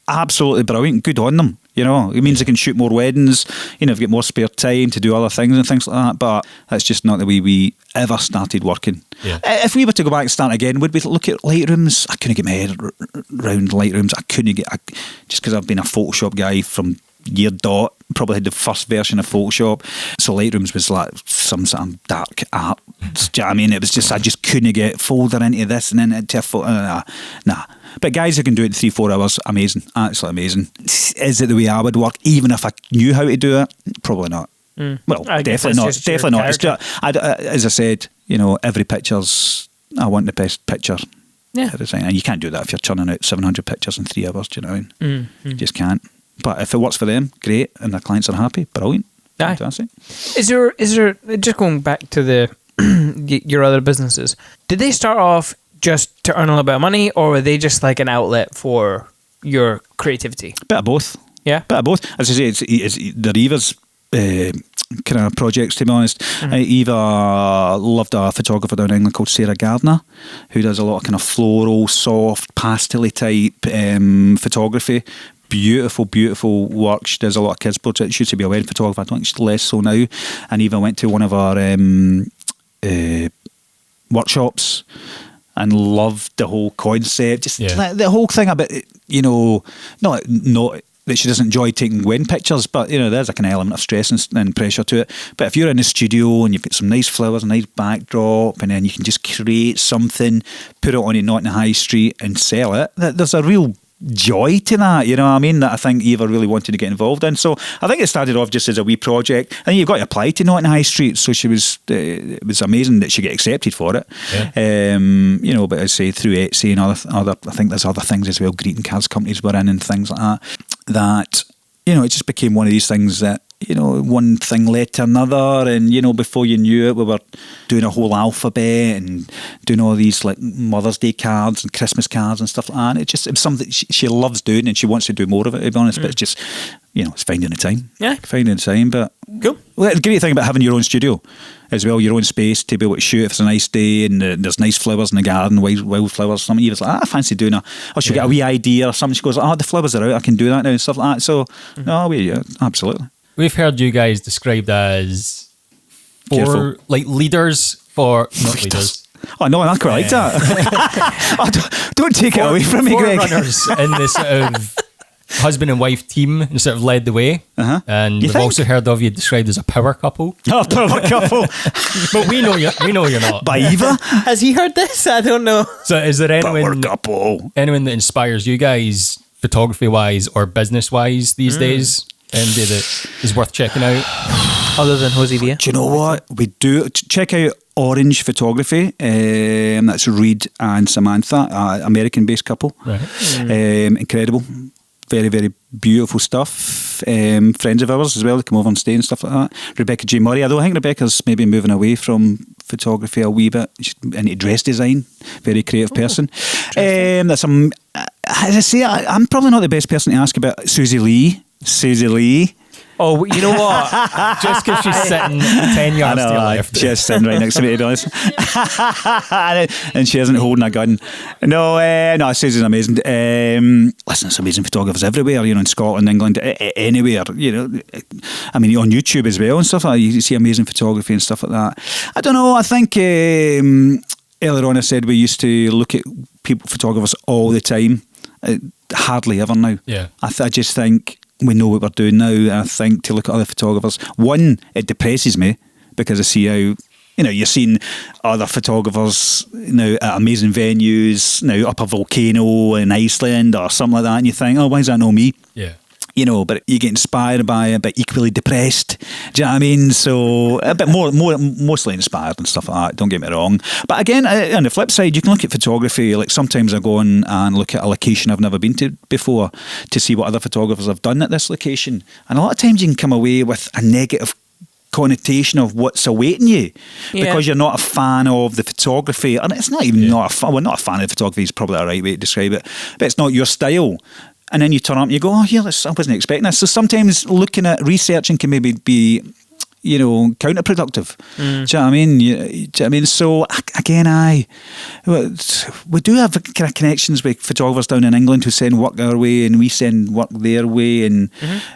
A: absolutely brilliant. Good on them. You know, it means they can shoot more weddings, you know, get more spare time to do other things and things like that. But that's just not the way we ever started working.
D: Yeah.
A: If we were to go back and start again, would we look at Lightrooms? I couldn't get my head around Lightrooms. Just because I've been a Photoshop guy from year dot, probably had the first version of Photoshop. So Lightrooms was like some sort of dark art. Do you know what I mean? It was just, I just couldn't get folder into this and then into a photo. Nah. But guys who can do it in 3-4 hours, amazing. Absolutely amazing. Is it the way I would work? Even if I knew how to do it? Probably not. Well, definitely not. Definitely not. It's just, as I said, you know, every picture's, I want the best picture.
C: Yeah.
A: And you can't do that if you're churning out 700 pictures in 3 hours, do you know what I mean? You just can't. But if it works for them, great, and their clients are happy, brilliant. Fantastic.
C: Is there, just going back to your other businesses, did they start off just to earn a little bit of money, or were they just like an outlet for your creativity?
A: Bit of both.
C: Yeah.
A: Bit of both. As I say, they're Eva's kind of projects, to be honest. Eva loved a photographer down in England called Sarah Gardner, who does a lot of kind of floral, soft, pastel-y type photography. Beautiful work. She does a lot of kids projects. She used to be a wedding photographer. I think she's less so now. And Eva went to one of our workshops and loved the whole concept. Just the whole thing about, you know, not that she doesn't enjoy taking wedding pictures, but, you know, there's like an element of stress and pressure to it. But if you're in the studio and you've got some nice flowers, a nice backdrop, and then you can just create something, put it on your Not in the High Street and sell it, there's a real joy to that, you know what I mean, that I think Eva really wanted to get involved in. So I think it started off just as a wee project, and you've got to apply to Not in High Street. So she was, it was amazing that she got accepted for it. You know, but I say through Etsy and other, I think there's other things as well, greeting cards companies were in and things like that, you know, it just became one of these things that, you know, one thing led to another, and, you know, before you knew it, we were doing a whole alphabet and doing all these like Mother's Day cards and Christmas cards and stuff like that. And it was something she loves doing, and she wants to do more of it, to be honest. But it's just, you know, it's finding the time.
C: Yeah.
A: Finding the time. But
C: cool.
A: Well, the great thing about having your own studio as well, your own space to be able to shoot if it's a nice day and there's nice flowers in the garden, wild flowers, something. Eva's like, I fancy doing she'll get a wee idea or something. She goes, the flowers are out, I can do that now and stuff like that. So, absolutely.
D: We've heard you guys described as leaders for, not leaders.
A: Oh no, I quite like that. Don't take it away from me, Greg.
D: Runners in this sort of husband and wife team and sort of led the way. And we've also heard of you described as a power couple.
A: Oh, power couple.
D: But we know you're not.
A: By Eva?
C: Has he heard this? I don't know.
D: So is there anyone that inspires you guys photography wise or business wise these days? Anybody that is worth checking out
C: other than Jose Villa?
A: Do you know what we do? Check out Orange Photography. That's Reed and Samantha, American-based couple.
D: Right.
A: Incredible, very, very beautiful stuff. Friends of ours as well. They come over and stay and stuff like that. Rebecca J. Murray. Although I think Rebecca's maybe moving away from photography a wee bit. She's into dress design. Very creative person. That's as I say, I'm probably not the best person to ask about Susie Lee.
C: Oh, you know what?
D: Just because she's sitting 10 yards to your left.
A: She's sitting right next to me, to be honest. And she isn't holding a gun. No, Susie's amazing. Listen, there's amazing photographers everywhere, you know, in Scotland, England, anywhere, you know. I mean, on YouTube as well and stuff like that. You see amazing photography and stuff like that. I don't know, I think earlier on I said we used to look at photographers all the time. Hardly ever now.
D: Yeah.
A: I just think we know what we're doing now. I think to look at other photographers, one, it depresses me because I see how You know, you're seeing other photographers now at amazing venues, now up a volcano in Iceland or something like that, and you think, oh, why does that know me?
D: Yeah.
A: You know, but you get inspired by it, but equally depressed. Do you know what I mean? So a bit mostly inspired and stuff like that. Don't get me wrong. But again, on the flip side, you can look at photography. Like sometimes I go on and look at a location I've never been to before to see what other photographers have done at this location. And a lot of times you can come away with a negative connotation of what's awaiting you because you're not a fan of the photography. And it's not even not a fan of photography is probably the right way to describe it. But it's not your style. And then you turn up and you go, oh, yeah, I wasn't expecting this. So sometimes looking at researching can maybe be, you know, counterproductive. Do you know what I mean? Do you know what I mean? So again, we do have kind of connections with photographers down in England who send work our way and we send work their way, and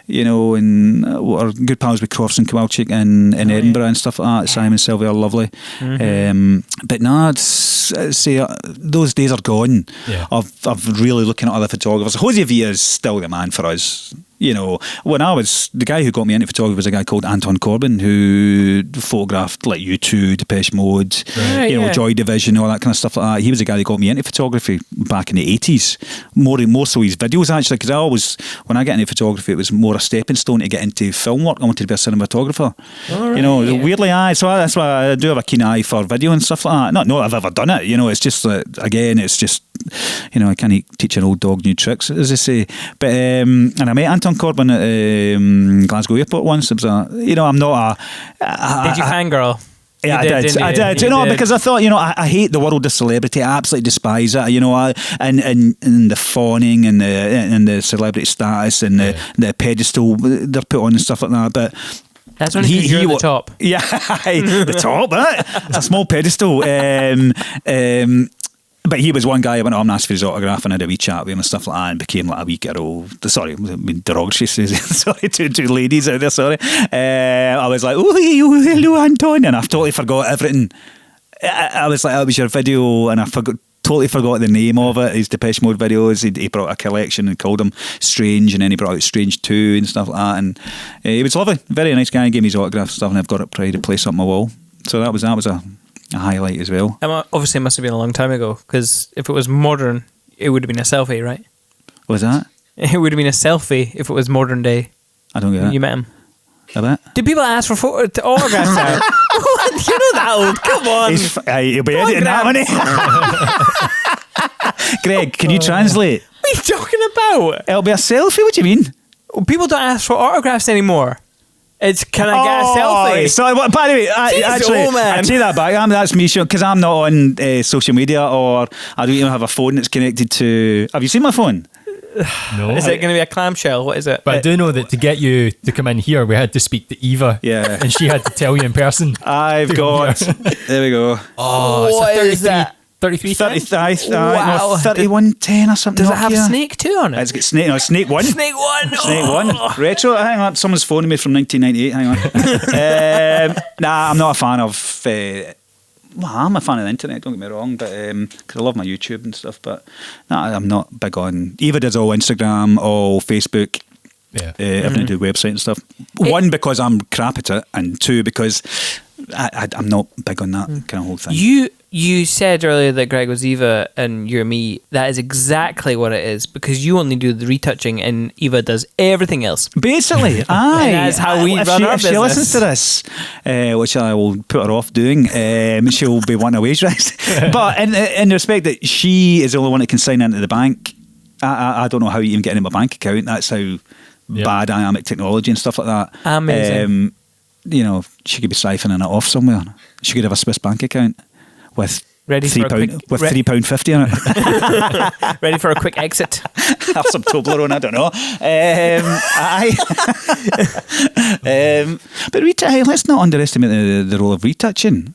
A: you know, and we're good pals with Crofts and Kowalczyk in Edinburgh and stuff like that. Simon Sylvia are lovely. But no, say those days are gone of really looking at other photographers. Jose Villa is still the man for us. You know, the guy who got me into photography was a guy called Anton Corbin, who photographed like U2, Depeche Mode, Joy Division, all that kind of stuff like that. He was the guy that got me into photography back in the 80s. More so his videos, actually, because when I get into photography, it was more a stepping stone to get into film work. I wanted to be a cinematographer. Weirdly, so that's why I do have a keen eye for video and stuff like that. Not that I've ever done it, you know, it's just that, again, it's just, you know, I can't teach an old dog new tricks, as they say. But, and I met Anton Corbin at Glasgow Airport once. It was I'm not
C: Did you fangirl?
A: Yeah, I did. You know, because I thought, you know, I hate the world of celebrity. I absolutely despise it. You know, and the fawning and the celebrity status and the pedestal they're put on and stuff like that. But
C: that's when you're at the top.
A: Yeah, the top. It's a small pedestal. But he was one guy I went on and asked for his autograph and had a wee chat with him and stuff like that, and became like a wee girl. Sorry, I mean derogatory. Sorry to ladies out there. Sorry. I was like, oh, hello, Anton, and I've totally forgot everything. I was like, that was your video, and I totally forgot the name of it. His Depeche Mode videos. He brought a collection and called them Strange, and then he brought out Strange 2 and stuff like that. And he was lovely, very nice guy. He gave me his autograph and stuff, and I've got it ready to place up on my wall. So that was a highlight as well.
C: Obviously, it must have been a long time ago, because if it was modern, it would have been a selfie, right?
A: What was that?
C: It would have been a selfie if it was modern day.
A: I don't get it.
C: You met him.
A: A bit?
C: Do people ask for autographs now? What? You're not that old. Come on.
A: He'll be editing that, won't he? Greg, can you translate?
C: What are you talking about?
A: It'll be a selfie? What do you mean?
C: People don't ask for autographs anymore. It's, can I get a selfie?
A: Sorry, by the way, I'd say that back. That's me, because I'm not on social media, or I don't even have a phone that's connected to... Have you seen my phone?
D: No.
C: Is it going to be a clamshell? What is it?
D: But I do know that to get you to come in here, we had to speak to Eva.
A: Yeah.
D: And she had to tell you in person.
A: I've got... There we go.
C: Oh, what is that?
D: 33
C: Wow.
A: 3110 or something.
C: Does it have Snake 2 on it?
A: It's got Snake 1.
C: Snake 1.
A: Snake 1. Retro. Hang on. Someone's phoning me from 1998. Hang on. Nah, I'm not a fan of... I'm a fan of the internet, don't get me wrong, but because I love my YouTube and stuff, but I'm not big on... Eva does all Instagram, all Facebook, everything to do with website and stuff. One, because I'm crap at it, and two, because I'm not big on that kind of whole thing.
C: You said earlier that Greg was Eva and you're me. That is exactly what it is, because you only do the retouching and Eva does everything else.
A: Basically, aye.
C: And that's how we run our business.
A: If she listens to this, which I will put her off doing, she'll be wanting a wage rise. But in the respect that she is the only one that can sign into the bank, I don't know how you even get into my bank account. That's how bad I am at technology and stuff like that.
C: Amazing.
A: You know, she could be siphoning it off somewhere. She could have a Swiss bank account with £3.50 on it.
C: Ready for a quick exit.
A: Have some Toblerone, I don't know. But let's not underestimate the role of retouching.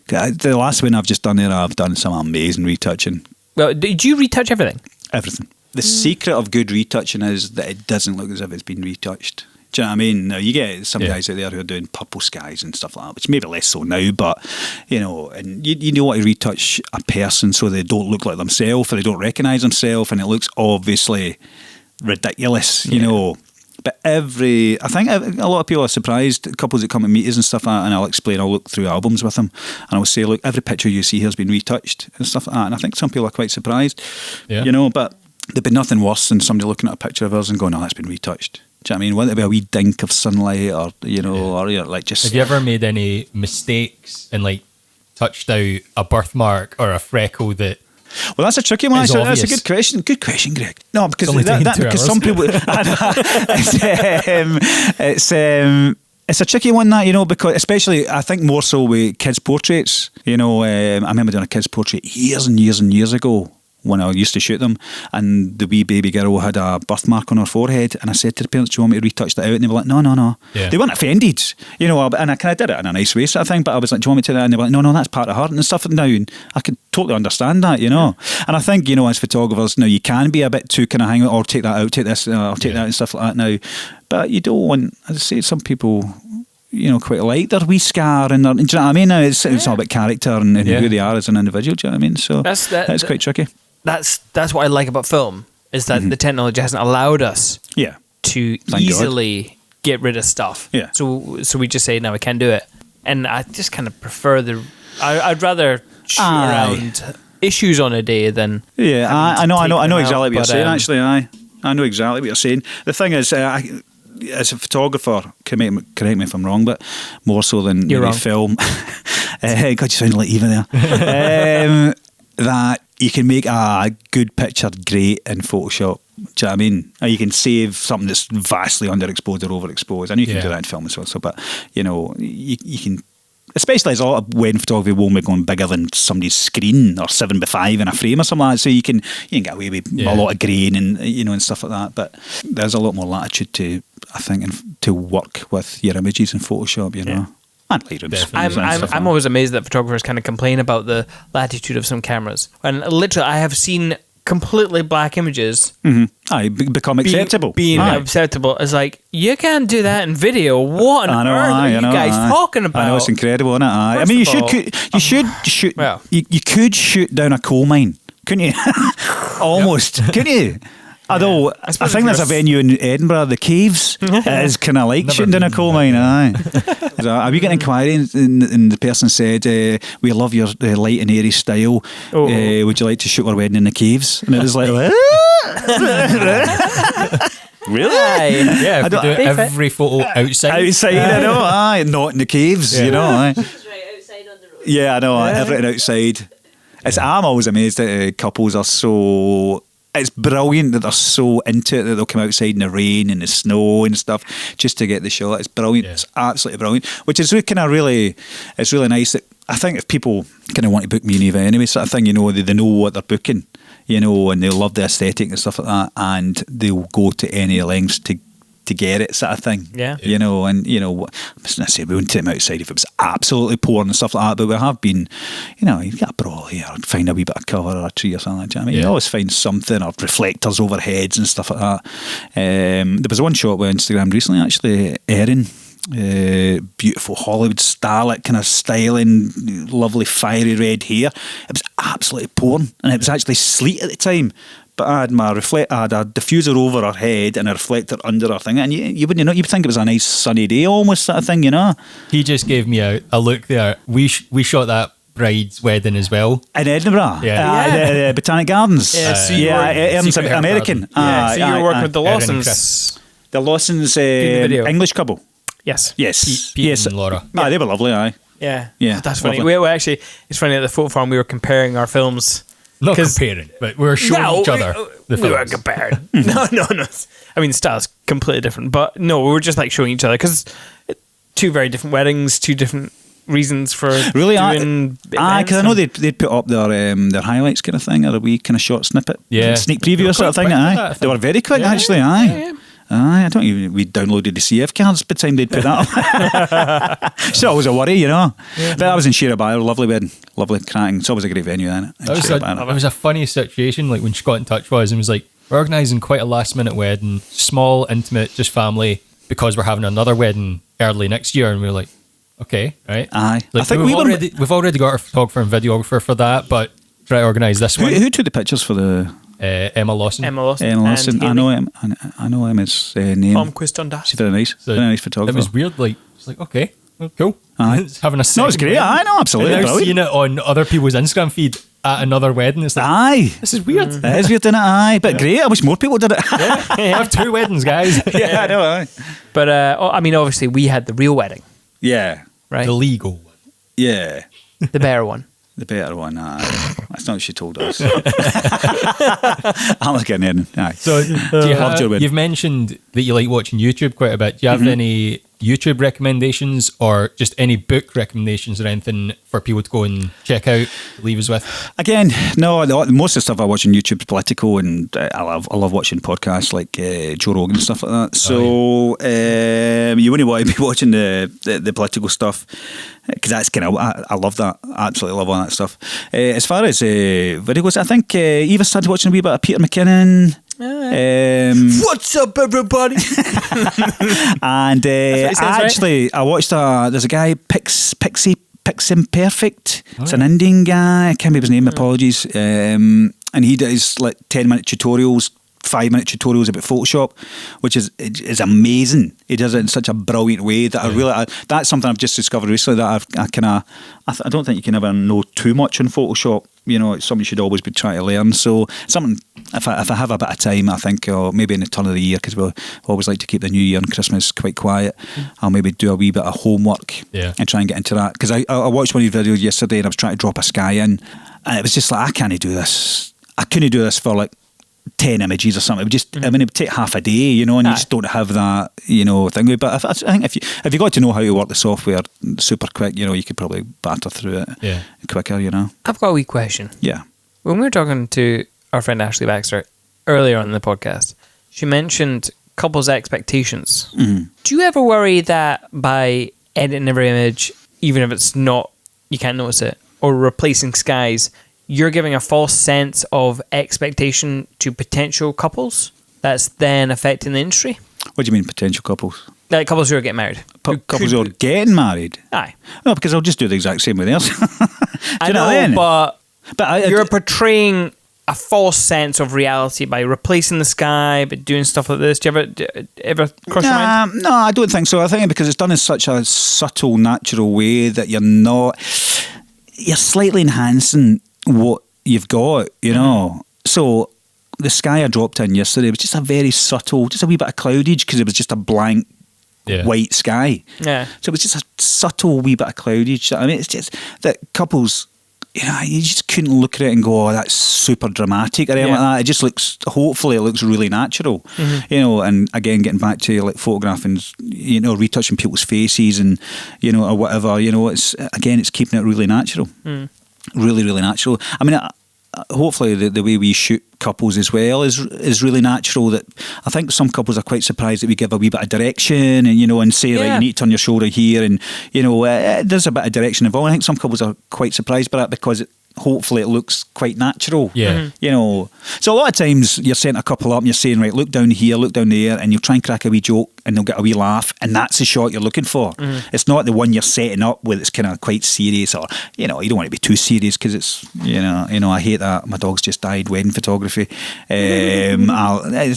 A: The last one I've just done there, I've done some amazing retouching.
C: Well, did you retouch everything?
A: Everything. The secret of good retouching is that it doesn't look as if it's been retouched. Do you know what I mean? Now, you get some guys out there who are doing purple skies and stuff like that, which maybe less so now, but, you know, and you don't want to retouch a person so they don't look like themselves or they don't recognise themselves and it looks obviously ridiculous, you know. But I think a lot of people are surprised, couples that come and meet us and stuff like that, and I'll look through albums with them, and I'll say, look, every picture you see here has been retouched and stuff like that. And I think some people are quite surprised, but there'd be nothing worse than somebody looking at a picture of us and going, oh, that's been retouched. Do you know what I mean? Wouldn't it be a wee dink of sunlight, or or like just...
D: Have you ever made any mistakes and like touched out a birthmark or a freckle that...
A: Well, that's a tricky one. That's a good question. Good question, Greg. No, because because some people... It's a tricky one, that, because especially, I think more so with kids' portraits. I remember doing a kid's portrait years and years and years ago, when I used to shoot them, and the wee baby girl had a birthmark on her forehead, and I said to the parents, do you want me to retouch that out? And they were like, no.
D: Yeah.
A: They weren't offended, and I kind of did it in a nice way sort of thing, but I was like, do you want me to do that? And they were like, no, that's part of her and stuff now, and I could totally understand that, And I think, as photographers, now you can be a bit too kind of hang out, or take that out, take this, or take that and stuff like that now, but you don't want, as I say, some people... quite like their wee scar, and do you know what I mean? It's all about character and who they are as an individual. Do you know what I mean? So that's quite tricky.
C: That's what I like about film, is that the technology hasn't allowed us to easily get rid of stuff.
A: Yeah.
C: So we just say, no, we can't do it. And I just kind of prefer I'd rather shoot around issues on a day than... Yeah,
A: I know exactly what you're saying, actually. I know exactly what you're saying. The thing is, as a photographer, correct me if I'm wrong, but more so than film, God, you sound like Eva there, that you can make a good picture great in Photoshop. Do you know what I mean? Or you can save something that's vastly underexposed or overexposed. I know you can do that in film as well, but you can... Especially as a lot of wedding photography will be going bigger than somebody's screen, or 7x5 in a frame or something like that. So you can get away with a lot of grain and and stuff like that. But there's a lot more latitude to, I think, to work with your images in Photoshop. And Lightroom.
C: I'm always amazed that photographers kind of complain about the latitude of some cameras. And literally, I have seen completely black images
A: become acceptable.
C: Being acceptable. It's like, you can't do that in video. What on earth are you guys talking about?
A: I know, it's incredible, isn't it? I mean, you should shoot. Well, you could shoot down a coal mine, couldn't you? Almost, couldn't you? Although I think there's a venue in Edinburgh, the Caves. It is kind of like shooting down a coal mine. Have you got an inquiry? And the person said, "We love your light and airy style. Would you like to shoot our wedding in the Caves?" And it was like, really?
D: Yeah, I do every photo outside.
A: Outside, I know. Not in the Caves,
E: Right outside on the road.
A: Yeah, I know. Everything outside. I'm always amazed that couples are so... It's brilliant that they're so into it that they'll come outside in the rain and the snow and stuff just to get the shot. It's brilliant. Yeah. It's absolutely brilliant. Which is it's really nice that I think if people kind of want to book me and Eva anyway, sort of thing, they know what they're booking, and they love the aesthetic and stuff like that, and they'll go to any lengths to get it, sort of thing.
C: Yeah.
A: And I'm just going to say, we wouldn't take them outside if it was absolutely pouring and stuff like that, but we have been, you get a brolly or find a wee bit of cover or a tree or something like that. You always find something, or reflectors over heads and stuff like that. There was one shot with Instagram recently, actually, Erin, beautiful Hollywood starlet kind of styling, lovely fiery red hair. It was absolutely pouring, and it was actually sleet at the time. But I had a diffuser over her head and a reflector under her thing, and you wouldn't know. You'd think it was a nice sunny day, almost sort of thing,
D: He just gave me a look there. We shot that bride's wedding as well
A: in Edinburgh. The Botanic Gardens. American.
C: So you were working with the Lawsons.
A: The Lawsons, English couple.
C: Yes.
D: Pete and Laura.
A: They were lovely.
C: Yeah.
A: That's
C: funny. We actually, it's funny at the photo farm we were comparing our films.
D: Not comparing, but we were showing each other the films.
C: We weren't comparing. No. I mean, style's completely different, but no, we were just like showing each other, because two very different weddings, two different reasons for doing
A: because I know they'd put up their highlights kind of thing, or a wee kind of short snippet, sneak preview sort of thing. They were very quick, actually. I don't even. We downloaded the CF cards by the time they'd put that up. So it was a worry, But I was in Sheerabyre, lovely wedding, lovely cracking. It's always a great venue, isn't it?
D: It was a funny situation. Like when she got in touch with us and was like, "We're organising quite a last minute wedding, small, intimate, just family, because we're having another wedding early next year." And we were like, "Okay, right."
A: Aye,
D: like, I think we've already got our photographer and videographer for that, but try to organise this one.
A: Who took the pictures for the
D: Emma Lawson.
C: Emma Lawson.
A: Emma Lawson.
C: And
A: I know him. I know Emma's name.
C: Blomqvist on that.
A: She's very nice.
D: So
A: very nice photographer.
D: It was weird. Like it's like okay, well, cool.
A: Aye.
D: It's having a
A: No, it's great. I know, absolutely.
D: And now
A: Brilliant.
D: seeing it on other people's Instagram feed at another wedding, it's like
A: Aye.
D: this is weird.
A: It is weird, isn't it? Aye. But great. I wish more people did it.
D: I have 2 weddings, guys.
A: Yeah, I know. Aye.
C: But I mean, obviously, we had the real wedding,
A: Yeah.
C: right?
D: The legal one.
A: Yeah.
C: The better one.
A: The better one. Aye. That's not what she told us. I'm not getting in. Aye.
D: So do you
A: Loved your wedding.
D: you've mentioned that you like watching YouTube quite a bit. Do you have any YouTube recommendations or just any book recommendations or anything for people to go and check out, leave us with?
A: Again, no. Most of the stuff I watch on YouTube is political, and I love watching podcasts like Joe Rogan and stuff like that. So you wouldn't want to be watching the political stuff because that's kind of I love that. I absolutely love all that stuff. As far as videos, I think Eva started watching a wee bit of Peter McKinnon.
C: What's up, everybody?
A: And I watched there's a guy Piximperfect. It's an Indian guy. I can't remember his name. Apologies. And he does like 10-minute tutorials, 5-minute tutorials about Photoshop, which is amazing. He does it in such a brilliant way that that's something I've just discovered recently that I don't think you can ever know too much on Photoshop. You know, it's something you should always be trying to learn. So something, if I have a bit of time, I think, or maybe in the turn of the year, because we always like to keep the New Year and Christmas quite quiet, I'll maybe do a wee bit of homework and try and get into that. Because I watched one of your videos yesterday and I was trying to drop a sky in, and it was just like, I can't do this. I couldn't do this for like 10 images or something. It would just, I mean, it would take half a day, you know, and you just don't have that, you know, thing. But I think if you got to know how to work the software super quick, you know, you could probably batter through it quicker, you know.
C: I've got a wee question.
A: Yeah.
C: When we were talking to our friend Ashley Baxter earlier on in the podcast, she mentioned couples' expectations. Do you ever worry that by editing every image, even if it's not, you can't notice it, or replacing skies, you're giving a false sense of expectation to potential couples that's then affecting the industry?
A: What do you mean, potential couples?
C: Like couples who are getting married.
A: Couples who are getting married?
C: Aye.
A: No, because I'll just do the exact same with theirs.
C: I know,
A: what I mean?
C: but you're portraying a false sense of reality by replacing the sky, but doing stuff like this. Do you ever cross your mind?
A: No, I don't think so. I think because it's done in such a subtle, natural way that you're slightly enhancing what you've got, you know. So the sky I dropped in yesterday was just a very subtle, just a wee bit of cloudage because it was just a blank white sky. Yeah. So it was just a subtle wee bit of cloudage. I mean, it's just that couples, you know, you just couldn't look at it and go, oh, that's super dramatic or anything like that. It just looks, hopefully it looks really natural, you know. And again, getting back to like photographing, you know, retouching people's faces and, you know, or whatever, you know, it's keeping it really natural. Really, really natural. I mean, hopefully the way we shoot couples as well is really natural. That I think some couples are quite surprised that we give a wee bit of direction and, you know, and say like you need to turn your shoulder here and, you know, there's a bit of direction involved. I think some couples are quite surprised by that because hopefully it looks quite natural. You know, so a lot of times you're setting a couple up and you're saying, right, look down here, look down there, and you'll try and crack a wee joke and they'll get a wee laugh, and that's the shot you're looking for. It's not the one you're setting up with. It's kind of quite serious, or, you know, you don't want to be too serious because it's, you know, I hate that. My dog's just died, wedding photography. I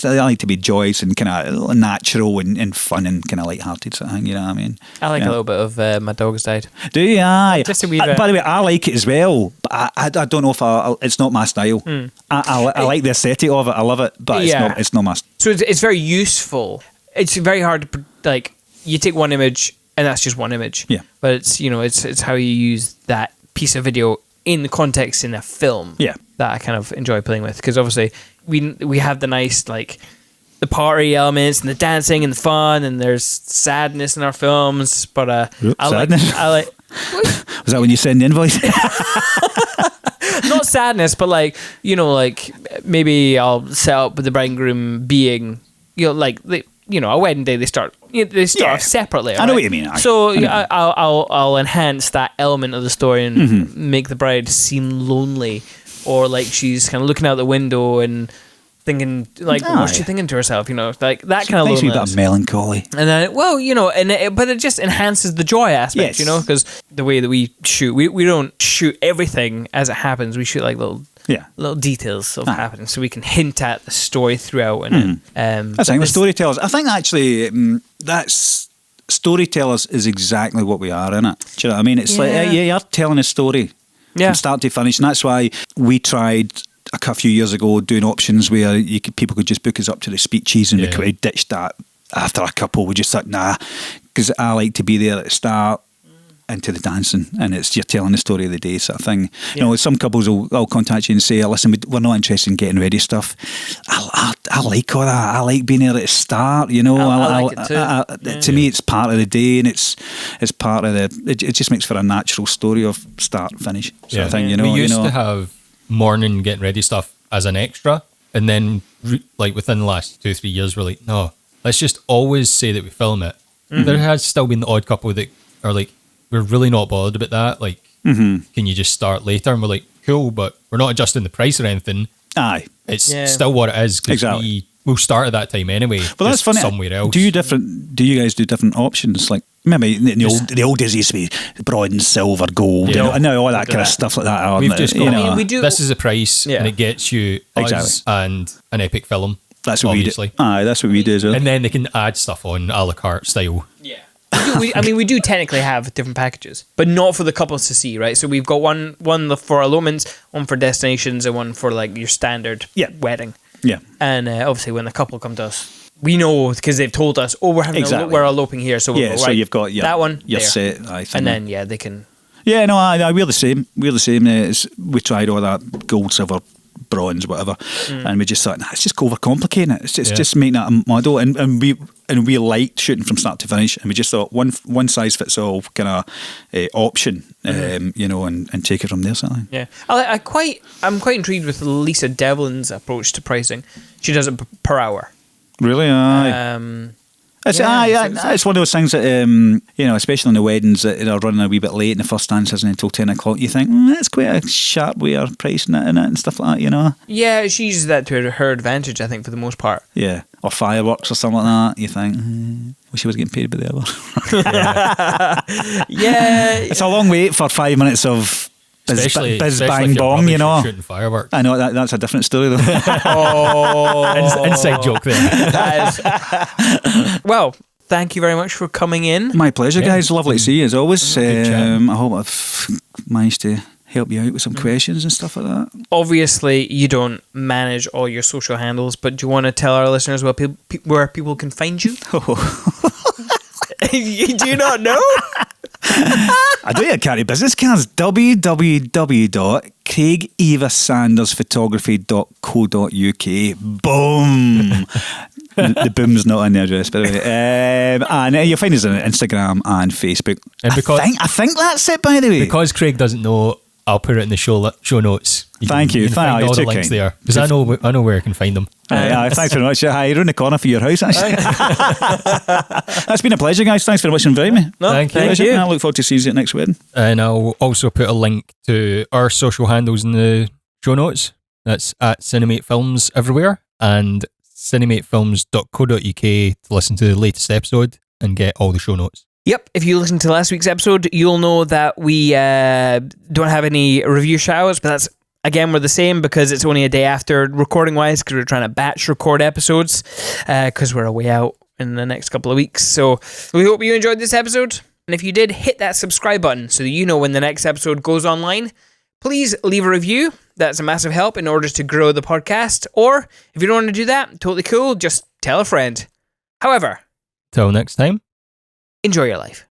A: like to be joyous and kind of natural and fun and kind of light-hearted sort of thing, you know what I mean?
C: I like a little bit of my dog's died.
A: Do you? Aye.
C: Just a wee bit.
A: By the way, I like it as well, but I don't know if it's not my style. I like the aesthetic of it. I love it, but it's not my style.
C: So it's very useful. It's very hard to, like, you take one image and that's just one image. Yeah. But it's, you know, it's how you use that piece of video in the context in a film. Yeah. That I kind of enjoy playing with, because obviously we have the nice, like, the party elements and the dancing and the fun, and there's sadness in our films. But
A: sadness.
C: I like.
A: Was that when you send the invoice?
C: Not sadness, but like, you know, like maybe I'll set up with the bride and groom being, you know, like a wedding day. They start off separately.
A: I know what you mean.
C: So I'll enhance that element of the story and make the bride seem lonely, or like she's kind of looking out the window and thinking, like, what's she thinking to herself? You know, like that kind of
A: Makes me a bit
C: loneliness.
A: of melancholy.
C: And then, well, you know, but it just enhances the joy aspect,
A: Yes.
C: you know, because the way that we shoot, we don't shoot everything as it happens. We shoot like little details of happening, so we can hint at the story throughout. And
A: I think the storytellers. I think actually that's storytellers is exactly what we are in it. Do you know what I mean? It's like you're telling a story from start to finish, and that's why we tried a few years ago doing options where people could just book us up to the speeches, and we ditched that after a couple. We just thought, nah, because I like to be there at the start and to the dancing, and you're telling the story of the day sort of thing. You know, some couples will contact you and say, listen, we're not interested in getting ready stuff. I like all that. I like being there at the start, you know.
C: I like it too.
A: To me, it's part of the day, and it's part of it just makes for a natural story of start, finish sort of thing, you know.
D: We used to have morning getting ready stuff as an extra, and then like within the last 2-3 years, we're like, no, let's just always say that we film it. There has still been the odd couple that are like, we're really not bothered about that. Like, can you just start later? And we're like, cool, but we're not adjusting the price or anything.
A: Aye.
D: It's still what it is, because we'll start at that time anyway.
A: Well, that's funny.
D: Somewhere else.
A: Do you guys do different options? Like, maybe in the old days, it used to be bronze, silver, gold, and now all that kind of stuff like that.
D: We've just got,
A: you know,
C: we do.
D: This is a price, and it gets you us and an epic film.
A: That's what
D: obviously.
A: we do. Aye, that's what we do as well.
D: And then they can add stuff on a la carte style.
C: Yeah. We do technically have different packages, but not for the couples to see, right? So we've got one for elopements, one for destinations, and one for like your standard wedding.
A: Yeah.
C: And obviously, when the couple come to us, we know because they've told us, "Oh, we're eloping here." So
A: so you've got
C: that one,
A: you're
C: there.
A: set. I think.
C: And then they can.
A: Yeah, no, we're the same. We're the same. We tried all that gold, silver, bronze, whatever, and we just thought, nah, it's just overcomplicating it. It's just making that a model, and we liked shooting from start to finish, and we just thought one size fits all kind of option, you know, and take it from there. Something.
C: Yeah, I'm quite intrigued with Lisa Devlin's approach to pricing. She does it per hour.
A: Really? Aye. It's one of those things that, you know, especially on the weddings that are running a wee bit late and the first dance isn't until 10 o'clock, you think, that's quite a sharp way of pricing it and stuff like that, you know? Yeah,
C: she uses that to her advantage, I think, for the most part.
A: Yeah, or fireworks or something like that, you think, wish I was getting paid by the hour. It's a long wait for 5 minutes of
D: Especially
A: bang bong, you know.
D: Shooting fireworks.
A: I know that's a different story though.
D: Inside joke there.
C: Well, thank you very much for coming in.
A: My pleasure, guys. Lovely to see you as always. I hope I've managed to help you out with some questions and stuff like that.
C: Obviously, you don't manage all your social handles, but do you want to tell our listeners where people can find you? Do you not know?
A: I do have carry business cards. www.craigevasandersphotography.co.uk. Boom. The boom's not on the address, by the way. And you'll find us on Instagram and Facebook. And because I think that's it, by the way.
D: Because Craig doesn't know, I'll put it in the show notes.
A: Thank you.
D: You can find all the links there, because I know where I can find them.
A: Thanks very much. You're around the corner for your house, actually. That's been a pleasure, guys. Thanks very much for inviting me.
D: Thank you.
A: I look forward to seeing you at next wedding.
D: And I'll also put a link to our social handles in the show notes. That's at Cinemate Films everywhere, and cinematefilms.co.uk to listen to the latest episode and get all the show notes.
C: Yep, if you listened to last week's episode, you'll know that we don't have any review shout-outs, but that's, again, we're the same because it's only a day after recording-wise, because we're trying to batch record episodes, because we're away out in the next couple of weeks. So we hope you enjoyed this episode, and if you did, hit that subscribe button so that you know when the next episode goes online. Please leave a review. That's a massive help in order to grow the podcast, or if you don't want to do that, totally cool, just tell a friend. However,
D: till next time,
C: enjoy your life.